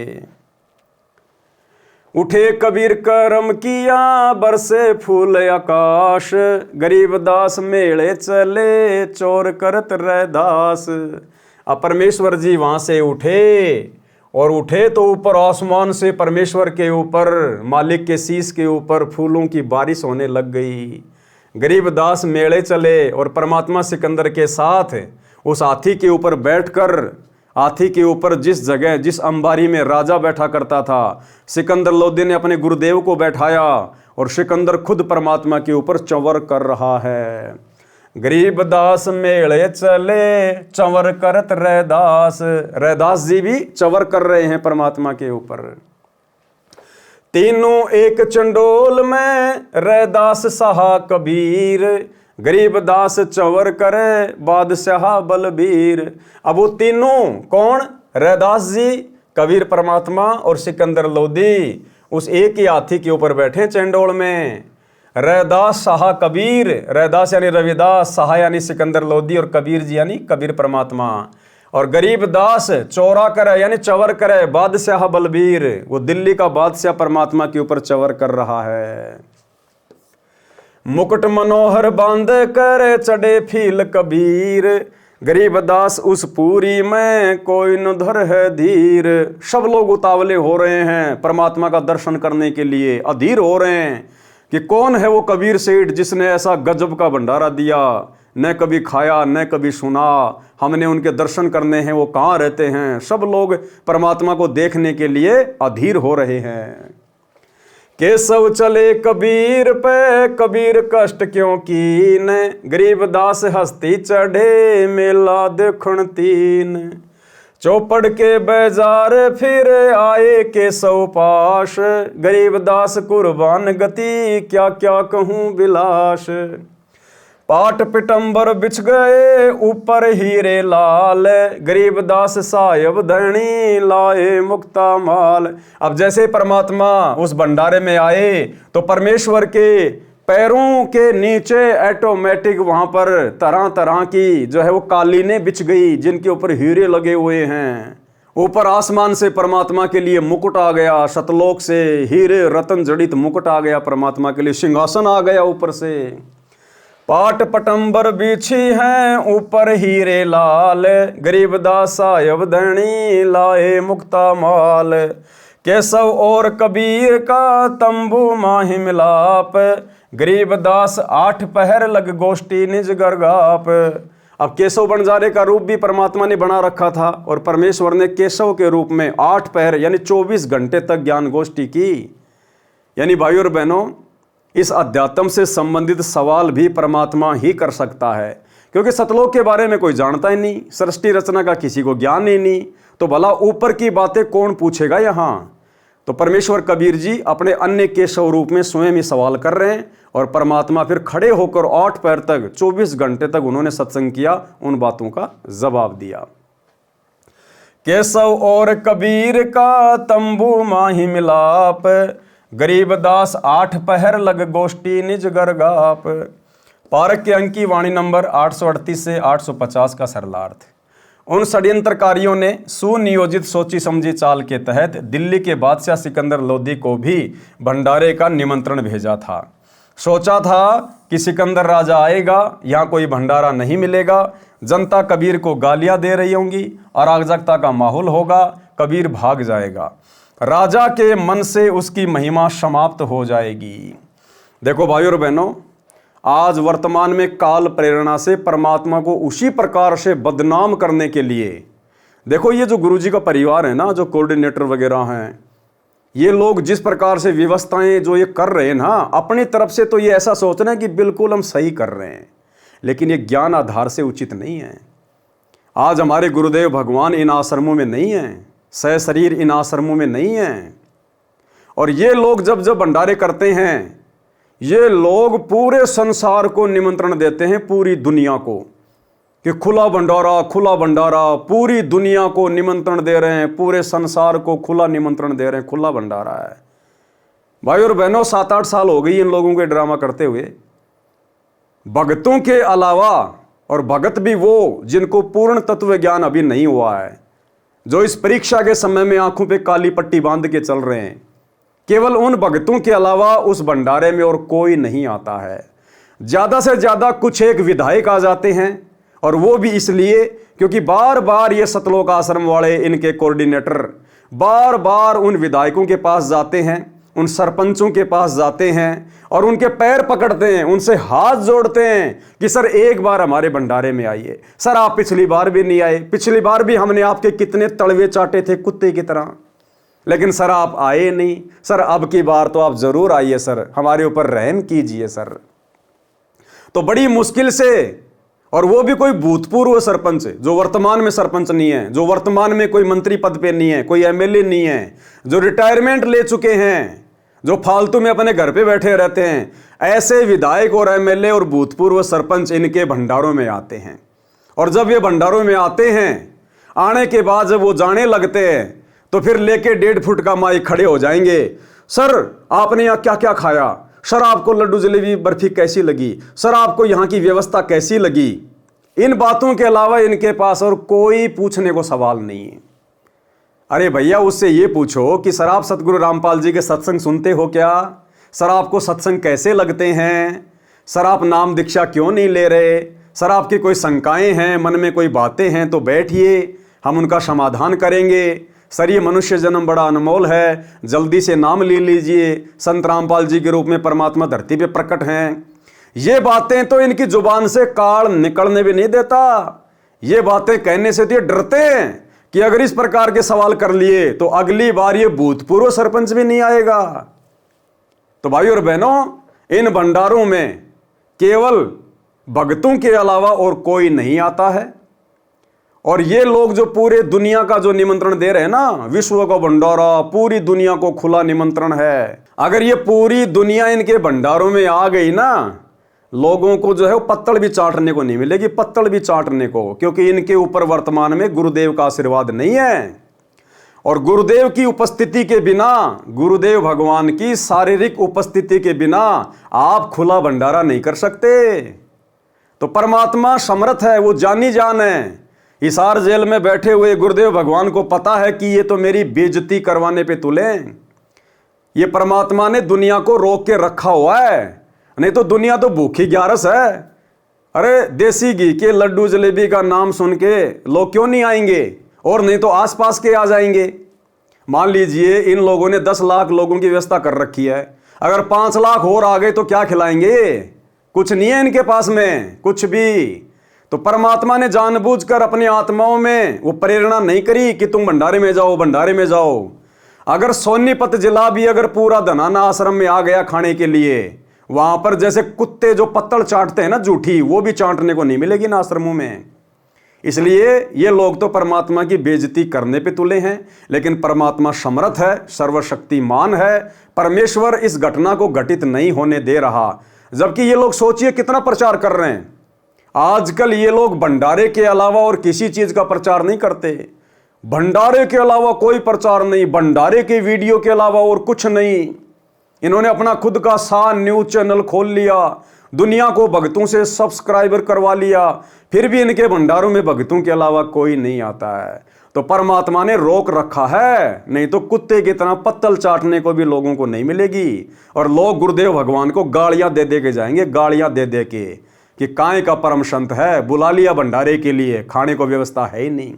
उठे कबीर करम किया बरसे फूल आकाश, गरीबदास मेले चले चोर करत रैदास। अब परमेश्वर जी वहां से उठे और उठे तो ऊपर आसमान से परमेश्वर के ऊपर, मालिक के शीश के ऊपर फूलों की बारिश होने लग गई। गरीबदास मेले चले और परमात्मा सिकंदर के साथ उस हाथी के ऊपर बैठकर, हाथी के ऊपर जिस जगह जिस अंबारी में राजा बैठा करता था, सिकंदर लोदी ने अपने गुरुदेव को बैठाया और सिकंदर खुद परमात्मा के ऊपर चंवर कर रहा है। गरीबदास मेले चले चंवर करत रैदास, रैदास जी भी चंवर कर रहे हैं परमात्मा के ऊपर। तीनों एक चंडोल में रैदास सहा कबीर, गरीबदास चंवर करे बादशाह बलबीर। अब वो तीनों कौन, रैदास जी, कबीर परमात्मा और सिकंदर लोदी उस एक ही हाथी के ऊपर बैठे चंडोल में। रैदास शाह कबीर, रैदास यानी रविदास, शाह यानी सिकंदर लोदी और कबीर जी यानी कबीर परमात्मा। और गरीबदास चौरा करे यानी चवर करे बादशाह बलबीर, वो दिल्ली का बादशाह परमात्मा के ऊपर चवर कर रहा है। मुकुट मनोहर बांधे करे चढ़े फील कबीर, गरीबदास उस पूरी में कोई न धर है धीर। सब लोग उतावले हो रहे हैं परमात्मा का दर्शन करने के लिए, अधीर हो रहे हैं कि कौन है वो कबीर सेठ जिसने ऐसा गजब का भंडारा दिया, न कभी खाया न कभी सुना, हमने उनके दर्शन करने हैं, वो कहाँ रहते हैं। सब लोग परमात्मा को देखने के लिए अधीर हो रहे हैं। केशव चले कबीर पे कबीर कष्ट क्यों कीन, गरीबदास हस्ती चढ़े मेला देखण तीन। चौपड़ के बाजार फिर आए केशव पाश, गरीबदास कुर्बान गति क्या क्या कहूँ बिलाश। पाट पिटंबर बिछ गए ऊपर हीरे लाल, गरीबदास सायब धनी लाए मुक्ता माल। अब जैसे परमात्मा उस भंडारे में आए तो परमेश्वर के पैरों के नीचे ऑटोमेटिक वहां पर तरह तरह की जो है वो कालीनें बिछ गई, जिनके ऊपर हीरे लगे हुए हैं। ऊपर आसमान से परमात्मा के लिए मुकुट आ गया, सतलोक से हीरे रतन जड़ित मुकुट आ गया परमात्मा के लिए, सिंहासन आ गया ऊपर से। पाट पटंबर बिछी हैं ऊपर हीरे लाल, गरीबदास आयब धनी लाए मुक्ता माल। केशव और कबीर का तंबू माही मिलाप, गरीबदास 8 पहर लग गोष्ठी निज गरगाप। अब केशव बंजारे का रूप भी परमात्मा ने बना रखा था और परमेश्वर ने केशव के रूप में 8 पहर यानी 24 घंटे तक ज्ञान गोष्ठी की। यानी भाइयों और बहनों, इस अध्यात्म से संबंधित सवाल भी परमात्मा ही कर सकता है, क्योंकि सतलोक के बारे में कोई जानता ही नहीं, सृष्टि रचना का किसी को ज्ञान ही नहीं, तो भला ऊपर की बातें कौन पूछेगा यहाँ। तो परमेश्वर कबीर जी अपने अन्य केशव रूप में स्वयं ही सवाल कर रहे हैं और परमात्मा फिर खड़े होकर 8 पैर तक 24 घंटे तक उन्होंने सत्संग किया, उन बातों का जवाब दिया। केशव और कबीर का तंबू माही मिलाप, गरीबदास 8 पहर लग गोष्ठी निज गरगाप। पारक के अंक की वाणी नंबर 838 से 850 का सरलार्थ। उन षड्यंत्रकारियों ने सुनियोजित सोची समझी चाल के तहत दिल्ली के बादशाह सिकंदर लोदी को भी भंडारे का निमंत्रण भेजा था। सोचा था कि सिकंदर राजा आएगा, यहाँ कोई भंडारा नहीं मिलेगा, जनता कबीर को गालियां दे रही होंगी, अराजकता का माहौल होगा, कबीर भाग जाएगा, राजा के मन से उसकी महिमा समाप्त हो जाएगी। देखो भाइयों और बहनों, आज वर्तमान में काल प्रेरणा से परमात्मा को उसी प्रकार से बदनाम करने के लिए, देखो ये जो गुरुजी का परिवार है ना, जो कोऑर्डिनेटर वगैरह हैं, ये लोग जिस प्रकार से व्यवस्थाएं जो ये कर रहे हैं ना, अपनी तरफ से तो ये ऐसा सोच रहे हैं कि बिल्कुल हम सही कर रहे हैं, लेकिन ये ज्ञान आधार से उचित नहीं है। आज हमारे गुरुदेव भगवान इन आश्रमों में नहीं हैं, सहशरीर इन आश्रमों में नहीं हैं, और ये लोग जब जब भंडारे करते हैं, ये लोग पूरे संसार को निमंत्रण देते हैं, पूरी दुनिया को, कि खुला भंडारा, पूरी दुनिया को निमंत्रण दे रहे हैं, पूरे संसार को खुला निमंत्रण दे रहे हैं, खुला भंडारा है। भाई और बहनों, 7-8 साल हो गई इन लोगों के ड्रामा करते हुए। भगतों के अलावा, और भगत भी वो जिनको पूर्ण तत्व ज्ञान अभी नहीं हुआ है, जो इस परीक्षा के समय में आंखों पे काली पट्टी बांध के चल रहे हैं, केवल उन भगतों के अलावा उस भंडारे में और कोई नहीं आता है। ज्यादा से ज्यादा कुछ एक विधायक आ जाते हैं, और वो भी इसलिए क्योंकि बार बार ये सतलोक आश्रम वाले, इनके कोऑर्डिनेटर बार बार उन विधायकों के पास जाते हैं, उन सरपंचों के पास जाते हैं और उनके पैर पकड़ते हैं, उनसे हाथ जोड़ते हैं कि सर एक बार हमारे भंडारे में आइए। सर आप पिछली बार भी नहीं आए, पिछली बार भी हमने आपके कितने तड़वे चाटे थे कुत्ते की तरह, लेकिन सर आप आए नहीं। सर अब की बार तो आप जरूर आइए सर, हमारे ऊपर रहम कीजिए सर। तो बड़ी मुश्किल से, और वो भी कोई भूतपूर्व सरपंच, जो वर्तमान में सरपंच नहीं है, जो वर्तमान में कोई मंत्री पद पे नहीं है, कोई एमएलए नहीं है, जो रिटायरमेंट ले चुके हैं, जो फालतू में अपने घर पे बैठे रहते हैं, ऐसे विधायक और एमएलए और भूतपूर्व सरपंच इनके भंडारों में आते हैं। और जब ये भंडारों में आते हैं, आने के बाद जब वो जाने लगते हैं, तो फिर लेके 1.5 फुट का माइक खड़े हो जाएंगे। सर आपने यहाँ क्या क्या खाया, सर आपको लड्डू जलेबी बर्फी कैसी लगी, सर आपको यहाँ की व्यवस्था कैसी लगी। इन बातों के अलावा इनके पास और कोई पूछने को सवाल नहीं है। अरे भैया, उससे ये पूछो कि सर आप सतगुरु रामपाल जी के सत्संग सुनते हो क्या, सर आपको सत्संग कैसे लगते हैं, सर आप नाम दीक्षा क्यों नहीं ले रहे, सर आपकी कोई शंकाएं हैं, मन में कोई बातें हैं तो बैठिए, हम उनका समाधान करेंगे। सर ये मनुष्य जन्म बड़ा अनमोल है, जल्दी से नाम ले लीजिए, संत रामपाल जी के रूप में परमात्मा धरती पे प्रकट हैं। ये बातें तो इनकी जुबान से काल निकलने भी नहीं देता। ये बातें कहने से तो ये डरते हैं कि अगर इस प्रकार के सवाल कर लिए तो अगली बार ये भूतपूर्व सरपंच भी नहीं आएगा। तो भाई और बहनों, इन भंडारों में केवल भक्तों के अलावा और कोई नहीं आता है। और ये लोग जो पूरे दुनिया का जो निमंत्रण दे रहे हैं ना, विश्व का भंडारा, पूरी दुनिया को खुला निमंत्रण है। अगर ये पूरी दुनिया इनके भंडारों में आ गई ना, लोगों को जो है वो पत्तल भी चाटने को नहीं मिलेगी, पत्तल भी चाटने को, क्योंकि इनके ऊपर वर्तमान में गुरुदेव का आशीर्वाद नहीं है। और गुरुदेव की उपस्थिति के बिना, गुरुदेव भगवान की शारीरिक उपस्थिति के बिना आप खुला भंडारा नहीं कर सकते। तो परमात्मा समर्थ है, वो जानी जान है। हिसार जेल में बैठे हुए गुरुदेव भगवान को पता है कि ये तो मेरी बेइज्जती करवाने पे तुले। ये परमात्मा ने दुनिया को रोक के रखा हुआ है, नहीं तो दुनिया तो भूखी ग्यारस है। अरे देसी घी के लड्डू जलेबी का नाम सुन के लोग क्यों नहीं आएंगे, और नहीं तो आसपास के आ जाएंगे। मान लीजिए इन लोगों ने 10 लाख लोगों की व्यवस्था कर रखी है, अगर 5 लाख और आ गए तो क्या खिलाएंगे? कुछ नहीं है इनके पास में, कुछ भी। तो परमात्मा ने जानबूझकर अपनी आत्माओं में वो प्रेरणा नहीं करी कि तुम भंडारे में जाओ, भंडारे में जाओ। अगर सोनीपत जिला भी अगर पूरा धनाना आश्रम में आ गया खाने के लिए, वहां पर जैसे कुत्ते जो पत्तल चाटते हैं ना झूठी, वो भी चाटने को नहीं मिलेगी ना आश्रमों में। इसलिए ये लोग तो परमात्मा की बेइज्जती करने पे तुले हैं, लेकिन परमात्मा समर्थ है, सर्वशक्तिमान है। परमेश्वर इस घटना को घटित नहीं होने दे रहा। जबकि ये लोग सोचिए कितना प्रचार कर रहे हैं। आजकल ये लोग भंडारे के अलावा और किसी चीज का प्रचार नहीं करते। भंडारे के अलावा कोई प्रचार नहीं, भंडारे के वीडियो के अलावा और कुछ नहीं। इन्होंने अपना खुद का न्यूज चैनल खोल लिया, दुनिया को भक्तों से सब्सक्राइबर करवा लिया, फिर भी इनके भंडारों में भक्तों के अलावा कोई नहीं आता है। तो परमात्मा ने रोक रखा है, नहीं तो कुत्ते की तरह पत्तल चाटने को भी लोगों को नहीं मिलेगी। और लोग गुरुदेव भगवान को गालियां दे दे के जाएंगे, गालियां दे दे के, कि काय का परम संत है, बुला लिया भंडारे के लिए, खाने को व्यवस्था है ही नहीं।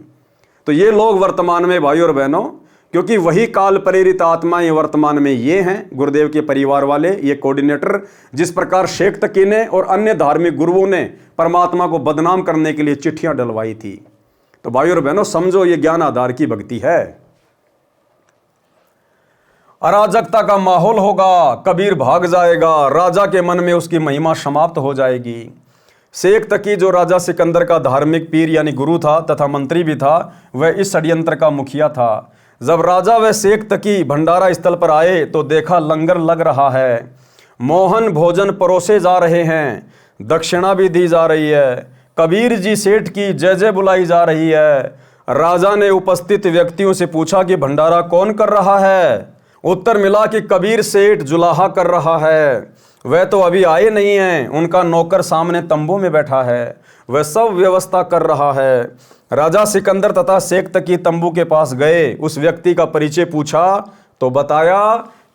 तो ये लोग वर्तमान में भाई और बहनों, क्योंकि वही काल प्रेरित आत्माएं वर्तमान में ये हैं, गुरुदेव के परिवार वाले, ये कोऑर्डिनेटर, जिस प्रकार शेख तकी ने और अन्य धार्मिक गुरुओं ने परमात्मा को बदनाम करने के लिए चिट्ठियां डलवाई थी। तो भाई और बहनों समझो, ये ज्ञान आधार की भक्ति है। अराजकता का माहौल होगा, कबीर भाग जाएगा, राजा के मन में उसकी महिमा समाप्त हो जाएगी। शेख तकी जो राजा सिकंदर का धार्मिक पीर यानी गुरु था तथा मंत्री भी था, वह इस षड्यंत्र का मुखिया था। जब राजा व शेख तकी भंडारा स्थल पर आए तो देखा लंगर लग रहा है, मोहन भोजन परोसे जा रहे हैं, दक्षिणा भी दी जा रही है, कबीर जी सेठ की जय जय बुलाई जा रही है। राजा ने उपस्थित व्यक्तियों से पूछा कि भंडारा कौन कर रहा है? उत्तर मिला कि कबीर सेठ जुलाहा कर रहा है। वह तो अभी आए नहीं हैं, उनका नौकर सामने तंबू में बैठा है, वह सब व्यवस्था कर रहा है। राजा सिकंदर तथा शेख तकी तंबू के पास गए, उस व्यक्ति का परिचय पूछा तो बताया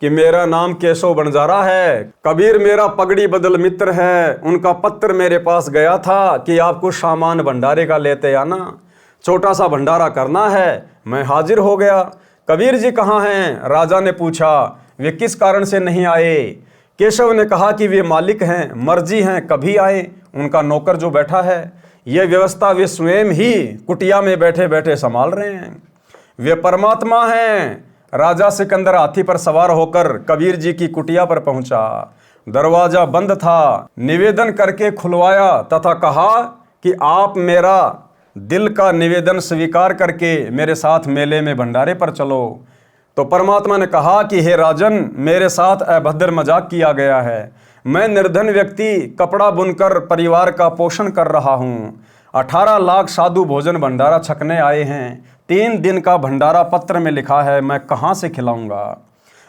कि मेरा नाम केशव बंजारा है, कबीर मेरा पगड़ी बदल मित्र है, उनका पत्र मेरे पास गया था कि आपको सामान भंडारे का लेते आना, छोटा सा भंडारा करना है। मैं हाजिर हो गया। कबीर जी कहाँ हैं? राजा ने पूछा। वे किस कारण से नहीं आए? केशव ने कहा कि वे मालिक हैं, मर्जी हैं, कभी आए। उनका नौकर जो बैठा है, यह व्यवस्था वे स्वयं ही कुटिया में बैठे बैठे संभाल रहे हैं। वे परमात्मा हैं। राजा सिकंदर हाथी पर सवार होकर कबीर जी की कुटिया पर पहुंचा। दरवाजा बंद था। निवेदन करके खुलवाया तथा कहा कि आप मेरा दिल का निवेदन स्वीकार करके मेरे साथ मेले में भंडारे पर चलो। तो परमात्मा ने कहा कि हे राजन, मेरे साथ अभद्र मजाक किया गया है। मैं निर्धन व्यक्ति कपड़ा बुनकर परिवार का पोषण कर रहा हूँ। 18 लाख साधु भोजन भंडारा छकने आए हैं। 3 दिन का भंडारा पत्र में लिखा है, मैं कहाँ से खिलाऊंगा?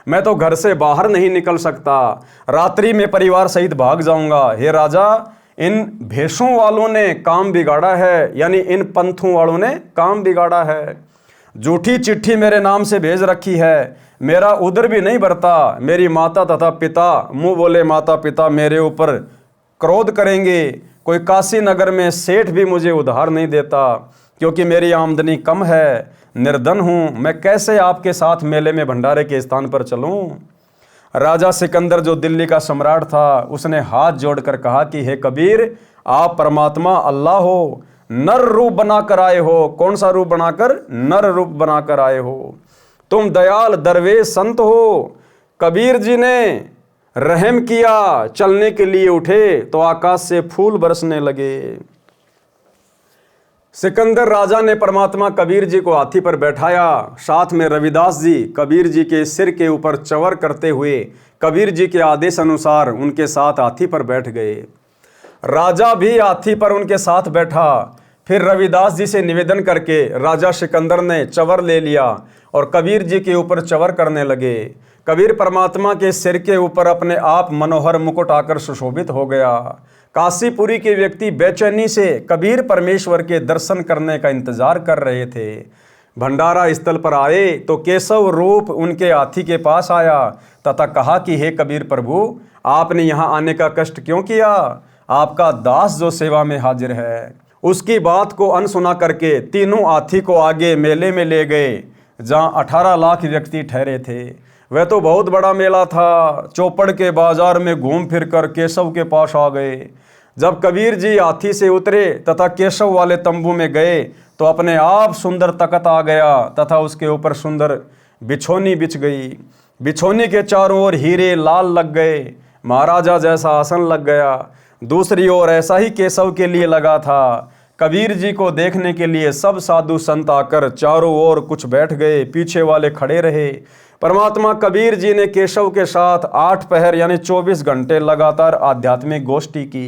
मैं तो घर से बाहर नहीं निकल सकता। रात्रि में परिवार सहित भाग जाऊंगा। हे राजा, इन भेषों वालों ने काम बिगाड़ा है, यानी इन पंथों वालों ने काम बिगाड़ा है। झूठी चिट्ठी मेरे नाम से भेज रखी है। मेरा उदर भी नहीं भरता। मेरी माता तथा पिता, मुंह बोले माता पिता मेरे ऊपर क्रोध करेंगे। कोई काशी नगर में सेठ भी मुझे उधार नहीं देता, क्योंकि मेरी आमदनी कम है, निर्धन हूँ। मैं कैसे आपके साथ मेले में भंडारे के स्थान पर चलूँ? राजा सिकंदर जो दिल्ली का सम्राट था, उसने हाथ जोड़कर कहा कि हे कबीर, आप परमात्मा अल्लाह हो, नर रूप बनाकर आए हो। कौन सा रूप बनाकर? नर रूप बनाकर आए हो। तुम दयाल दरवेश संत हो। कबीर जी ने रहम किया, चलने के लिए उठे तो आकाश से फूल बरसने लगे। सिकंदर राजा ने परमात्मा कबीर जी को हाथी पर बैठाया। साथ में रविदास जी कबीर जी के सिर के ऊपर चवर करते हुए कबीर जी के आदेश अनुसार उनके साथ हाथी पर बैठ गए। राजा भी हाथी पर उनके साथ बैठा। फिर रविदास जी से निवेदन करके राजा सिकंदर ने चवर ले लिया और कबीर जी के ऊपर चवर करने लगे। कबीर परमात्मा के सिर के ऊपर अपने आप मनोहर मुकुट आकर सुशोभित हो गया। काशीपुरी के व्यक्ति बेचैनी से कबीर परमेश्वर के दर्शन करने का इंतजार कर रहे थे। भंडारा स्थल पर आए तो केशव रूप उनके हाथी के पास आया तथा कहा कि हे कबीर प्रभु, आपने यहाँ आने का कष्ट क्यों किया? आपका दास जो सेवा में हाजिर है। उसकी बात को अनसुना करके तीनों हाथी को आगे मेले में ले गए जहाँ 18 लाख व्यक्ति ठहरे थे। वह तो बहुत बड़ा मेला था। चौपड़ के बाजार में घूम फिर कर केशव के पास आ गए। जब कबीर जी हाथी से उतरे तथा केशव वाले तंबू में गए तो अपने आप सुंदर तख्त आ गया तथा उसके ऊपर सुंदर बिछोनी बिछ गई। बिछोनी के चारों ओर हीरे लाल लग गए। महाराजा जैसा आसन लग गया। दूसरी ओर ऐसा ही केशव के लिए लगा था। कबीर जी को देखने के लिए सब साधु संत आकर चारों ओर कुछ बैठ गए, पीछे वाले खड़े रहे। परमात्मा कबीर जी ने केशव के साथ 8 पहर यानी 24 घंटे लगातार आध्यात्मिक गोष्ठी की,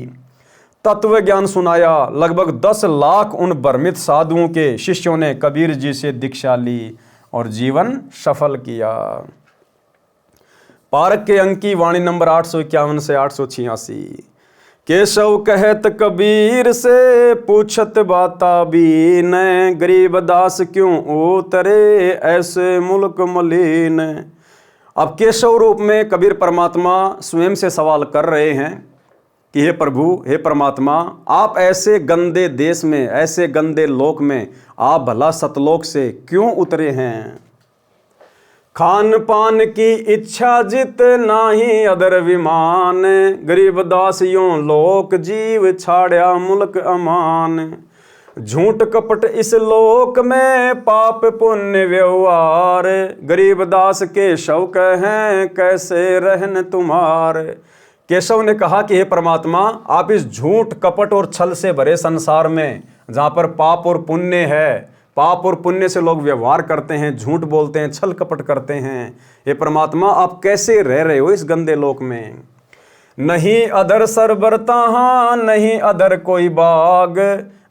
तत्व ज्ञान सुनाया। लगभग 10 लाख उन भ्रमित साधुओं के शिष्यों ने कबीर जी से दीक्षा ली और जीवन सफल किया। पारक के अंक की वाणी नंबर 851 से 886। केशव कहत कबीर से पूछत बाता बीन, गरीब दास क्यों उतरे ऐसे मुल्क मलिन। अब केशव रूप में कबीर परमात्मा स्वयं से सवाल कर रहे हैं कि हे प्रभु, हे परमात्मा, आप ऐसे गंदे देश में, ऐसे गंदे लोक में आप भला सतलोक से क्यों उतरे हैं? खान पान की इच्छा जित नाही अदर विमान, गरीब दास यों लोक जीव छाड़या मुल्क अमान। झूठ कपट इस लोक में पाप पुण्य व्यवहार, गरीब दास केशव कहें कैसे रहन तुम्हार। केशव ने कहा कि हे परमात्मा, आप इस झूठ कपट और छल से भरे संसार में जहाँ पर पाप और पुण्य है, पाप और पुण्य से लोग व्यवहार करते हैं, झूठ बोलते हैं, छल कपट करते हैं, हे परमात्मा आप कैसे रह रहे हो इस गंदे लोक में? नहीं अधर सरबर तहाँ, नहीं अधर कोई बाग,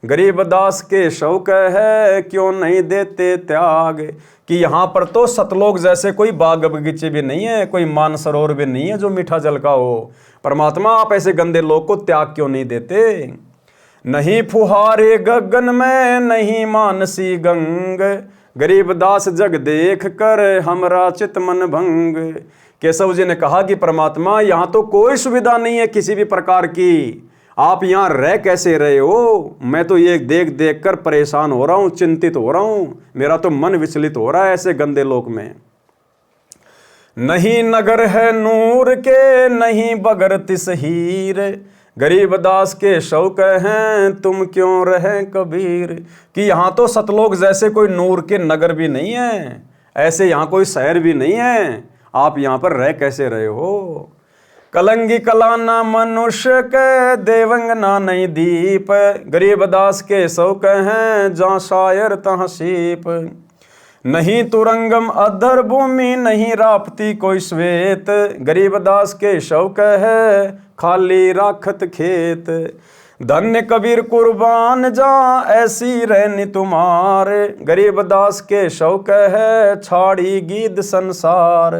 गरीब दास केशव कहे क्यों नहीं देते त्याग। कि यहाँ पर तो सतलोक जैसे कोई बाग बगीचे भी नहीं है, कोई मानसरोवर भी नहीं है जो मीठा जल का हो। परमात्मा आप ऐसे गंदे लोक को त्याग क्यों नहीं देते? नहीं फुहारे गगन में, नहीं मानसी गंग, गरीब दास जग देख कर हमरा चित मन भंग। केशव जी ने कहा कि परमात्मा यहाँ तो कोई सुविधा नहीं है किसी भी प्रकार की, आप यहाँ रह कैसे रहे हो? मैं तो ये देख देख कर परेशान हो रहा हूँ, चिंतित हो रहा हूँ, मेरा तो मन विचलित हो रहा है ऐसे गंदे लोक में। नहीं नगर है नूर के, नहीं बगर तिस हीर, गरीब दास केशव कहें तुम क्यों रहे कबीर। कि यहाँ तो सतलोक जैसे कोई नूर के नगर भी नहीं है, ऐसे यहाँ कोई शहर भी नहीं है, आप यहाँ पर रह कैसे रहे हो? कलंगी कलाना मनुष्य के, देवंगना नहीं दीप, गरीब दास केशव कहें जहाँ शायर तहाँ सीप। नहीं तुरंगम अधर भूमि, नहीं रापती कोई श्वेत, गरीब दास केशव कहे खाली राखत खेत। धन्य कबीर कुर्बान जा ऐसी रहनी तुम्हारे, गरीब दास केशव कहे छाड़ी गीत संसार।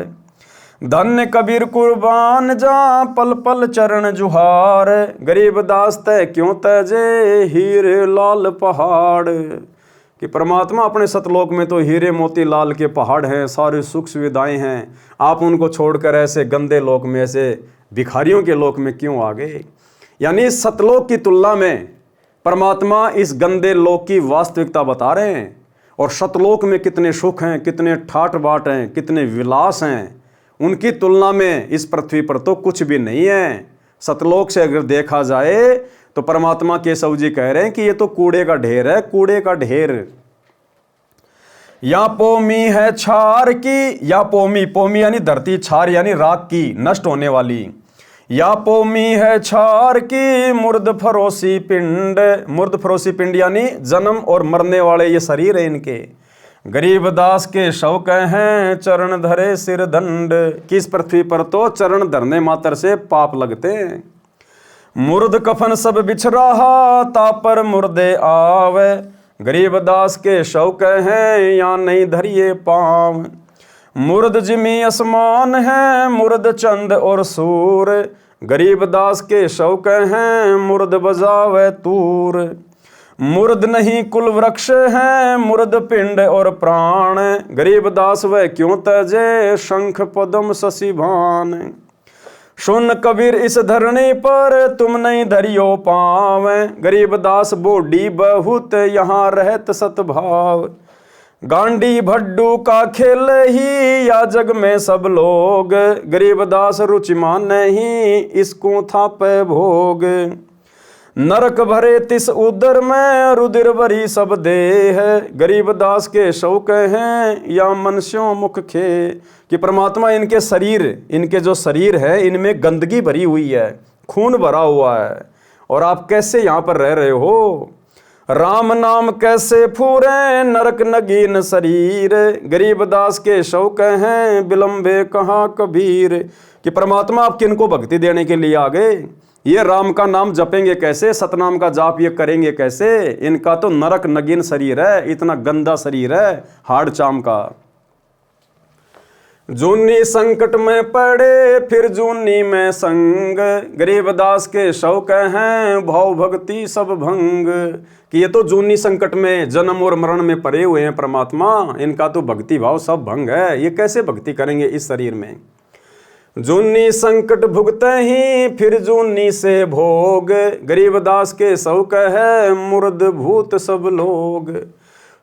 धन्य कबीर कुर्बान जा पल पल चरण जुहार, गरीब दास तय क्यों तजे हीरे लाल पहाड़। कि परमात्मा अपने सतलोक में तो हीरे मोती लाल के पहाड़ हैं, सारी सुख सुविधाएं हैं, आप उनको छोड़कर ऐसे गंदे लोक में, ऐसे भिखारियों के लोक में क्यों आ गए? यानी सतलोक की तुलना में परमात्मा इस गंदे लोक की वास्तविकता बता रहे हैं। और सतलोक में कितने सुख हैं, कितने ठाट बाट हैं, कितने विलास हैं, उनकी तुलना में इस पृथ्वी पर तो कुछ भी नहीं है। सतलोक से अगर देखा जाए तो परमात्मा केशव जी कह रहे हैं कि ये तो कूड़े का ढेर है, कूड़े का ढेर। या पोमी है छार की, या पोमी, पोमी यानी धरती, छार यानी राख की, नष्ट होने वाली। या पोमी है छार की मुर्द फरोसी पिंड, मुर्द फरोसी पिंड यानी जन्म और मरने वाले ये शरीर है इनके। गरीब दास के शव कहें चरण धरे सिर दंड, किस पृथ्वी पर तो चरण धरने मात्र से पाप लगते हैं। मुर्द कफन सब बिछ रहा, तापर मुर्दे आवे, गरीबदास के शौक हैं या नहीं धरिए पाँव। मुर्द जिमी आसमान है, मुर्द चंद और सूर, गरीबदास के शौक हैं मुर्द बजावे तूर। मुर्द नहीं कुल वृक्ष है, मुर्द पिंड और प्राण, गरीबदास वह क्यों तजे शंख पद्म शशि भान। सुन कबीर इस धरणी पर तुम नहीं धरियो पाँव, गरीबदास बोडी बहुत यहाँ रहत सतभाव। गांडी भड्डू का खेल ही या जग में सब लोग, गरीबदास रुचि मान नहीं इसको था पे भोग। नरक भरे तिस उदर में रुधिर भरी सब देह, गरीबदास के शौक हैं या मनुष्यों मुख खे। कि परमात्मा इनके शरीर, इनके जो शरीर है इनमें गंदगी भरी हुई है, खून भरा हुआ है, और आप कैसे यहाँ पर रह रहे हो। राम नाम कैसे फूरे नरक नगीन शरीर, गरीबदास के शौक हैं विलंबे कहाँ कबीर। कि परमात्मा आप किनको भक्ति देने के लिए आ गए, ये राम का नाम जपेंगे कैसे, सतनाम का जाप ये करेंगे कैसे। इनका तो नरक नगीन शरीर है, इतना गंदा शरीर है हाड़ चाम का। जूनी संकट में पड़े फिर जूनी में संग, गरीबदास के शौक हैं भाव भक्ति सब भंग। कि ये तो जूनी संकट में जन्म और मरण में पड़े हुए हैं परमात्मा, इनका तो भक्ति भाव सब भंग है, ये कैसे भक्ति करेंगे इस शरीर में। जूनी संकट भुगते ही फिर जूनी से भोग, गरीबदास के शौक है मुर्द भूत सब लोग।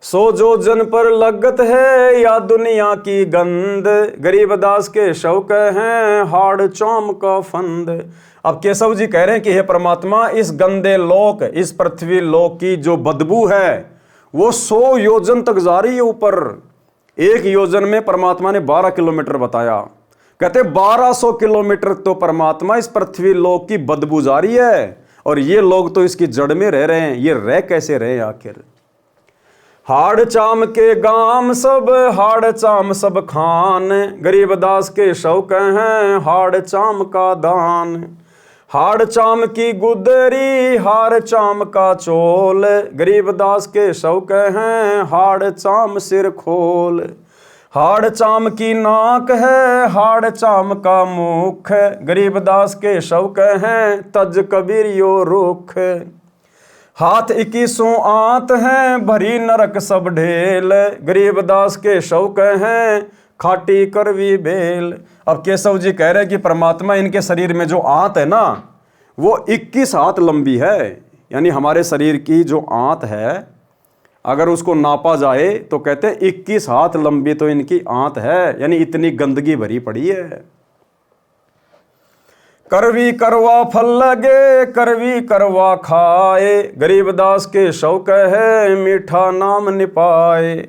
सो जो जन पर लगत है या दुनिया की गंध, गरीबदास के शौक हैं हाड़ चौम का फंद। अब केशव जी कह रहे हैं कि हे परमात्मा इस गंदे लोक, इस पृथ्वी लोक की जो बदबू है वो 100 योजन तक जा रही है ऊपर। एक योजन में परमात्मा ने 12 किलोमीटर बताया, कहते 1200 किलोमीटर तो परमात्मा इस पृथ्वी लोक की बदबू जा रही है, और ये लोग तो इसकी जड़ में रह रहे हैं। ये रह कैसे रहे आखिर। हाड़ चाम के गाम सब हाड़ चाम सब खान, गरीबदास के शौक हैं हाड़ चाम का दान। हाड़ चाम की गुदरी हाड़ चाम का चोल, गरीबदास के शौक हैं हाड़ चाम सिर खोल। हाड़ चाम की नाक है हाड़ चाम का मुख, गरीबदास के शौक हैं तज कबीर यो रुख। हाथ 21 आंत हैं भरी नरक सब ढेल, गरीबदास के शौक हैं खाटी करवी बेल। अब केशव जी कह रहे हैं कि परमात्मा इनके शरीर में जो आंत है ना वो 21 हाथ लंबी है। यानी हमारे शरीर की जो आंत है अगर उसको नापा जाए तो कहते हैं 21 हाथ लंबी तो इनकी आंत है, यानी इतनी गंदगी भरी पड़ी है। करवी करवा फल लगे करवी करवा खाए, गरीबदास के शौक है मीठा नाम निपाए।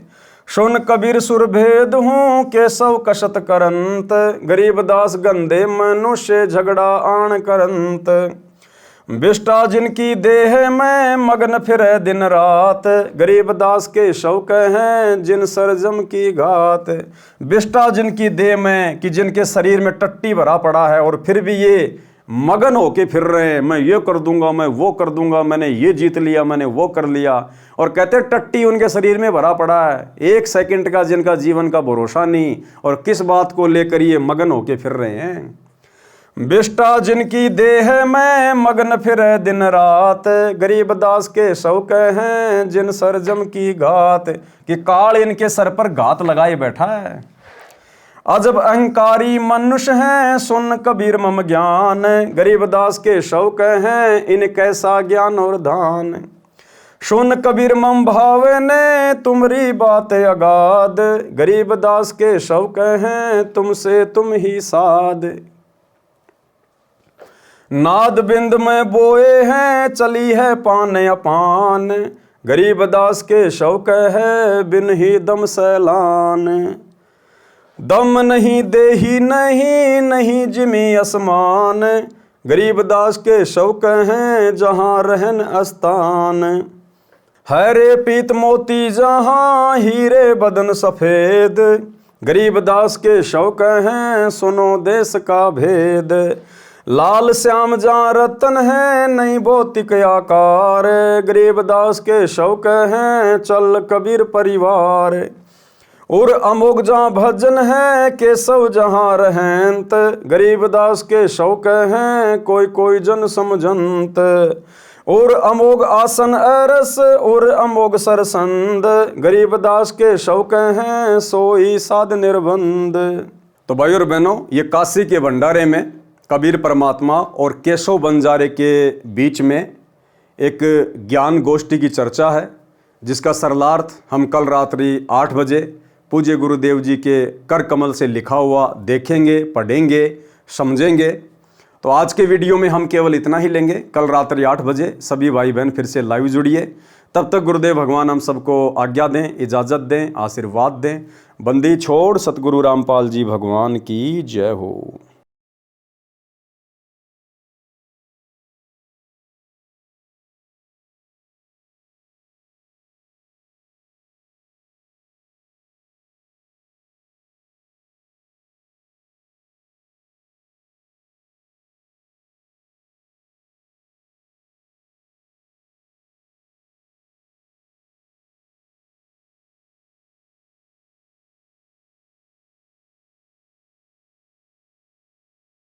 सुन कबीर सुर भेद हूँ केशव कशत करंत, गरीबदास गंदे मनुष्य झगड़ा आण करंत। विष्टा जिनकी देह में मगन फिरे दिन रात, गरीबदास के शौक हैं जिन सरजम की घात। विष्टा जिनकी देह में कि जिनके शरीर में टट्टी भरा पड़ा है और फिर भी ये मगन होके फिर रहे हैं, मैं ये कर दूंगा मैं वो कर दूंगा, मैंने ये जीत लिया मैंने वो कर लिया। और कहते हैं टट्टी उनके शरीर में भरा पड़ा है, 1 सेकंड का जिनका जीवन का भरोसा नहीं, और किस बात को लेकर ये मगन होके फिर रहे हैं। विष्टा जिनकी देह में मगन फिरे दिन रात, गरीबदास के शौक हैं जिन सरजम की घात। कि काल इनके सर पर घात लगाए बैठा है। अजब अहंकारी मनुष्य हैं सुन कबीर मम ज्ञान, गरीबदास के शौक हैं इन कैसा ज्ञान और दान। सुन कबीर मम भावे ने तुमरी बात अगाध, गरीबदास के शौक हैं तुमसे तुम ही साध। नाद बिंद में बोए हैं चली है पान अपान, गरीबदास के शौक है बिन ही दम सैलान। दम नहीं देही नहीं नहीं जिमी आसमान, गरीबदास के शौक हैं जहाँ रहन अस्तान। हरे पीत मोती जहाँ हीरे बदन सफेद, गरीबदास के शौक हैं सुनो देश का भेद। लाल श्याम जहाँ रतन है नहीं भौतिक आकार, गरीबदास के शौक हैं चल कबीर परिवार। और अमोघ जहाँ भजन है केशव जहाँ रहंत, गरीबदास के शौक हैं कोई कोई जन समझंत। और अमोघ आसन अरस और अमोघ सरसंद, गरीबदास के शौक हैं सोई साध निर्बंध। तो भाई और बहनों, ये काशी के भंडारे में कबीर परमात्मा और केशव बंजारे के बीच में एक ज्ञान गोष्ठी की चर्चा है, जिसका सरलार्थ हम कल रात्रि 8 बजे पूज्य गुरुदेव जी के कर कमल से लिखा हुआ देखेंगे, पढ़ेंगे, समझेंगे। तो आज के वीडियो में हम केवल इतना ही लेंगे। कल रात्रि 8 बजे सभी भाई बहन फिर से लाइव जुड़िए। तब तक गुरुदेव भगवान हम सबको आज्ञा दें, इजाज़त दें, आशीर्वाद दें। बंदी छोड़ सतगुरु रामपाल जी भगवान की जय हो।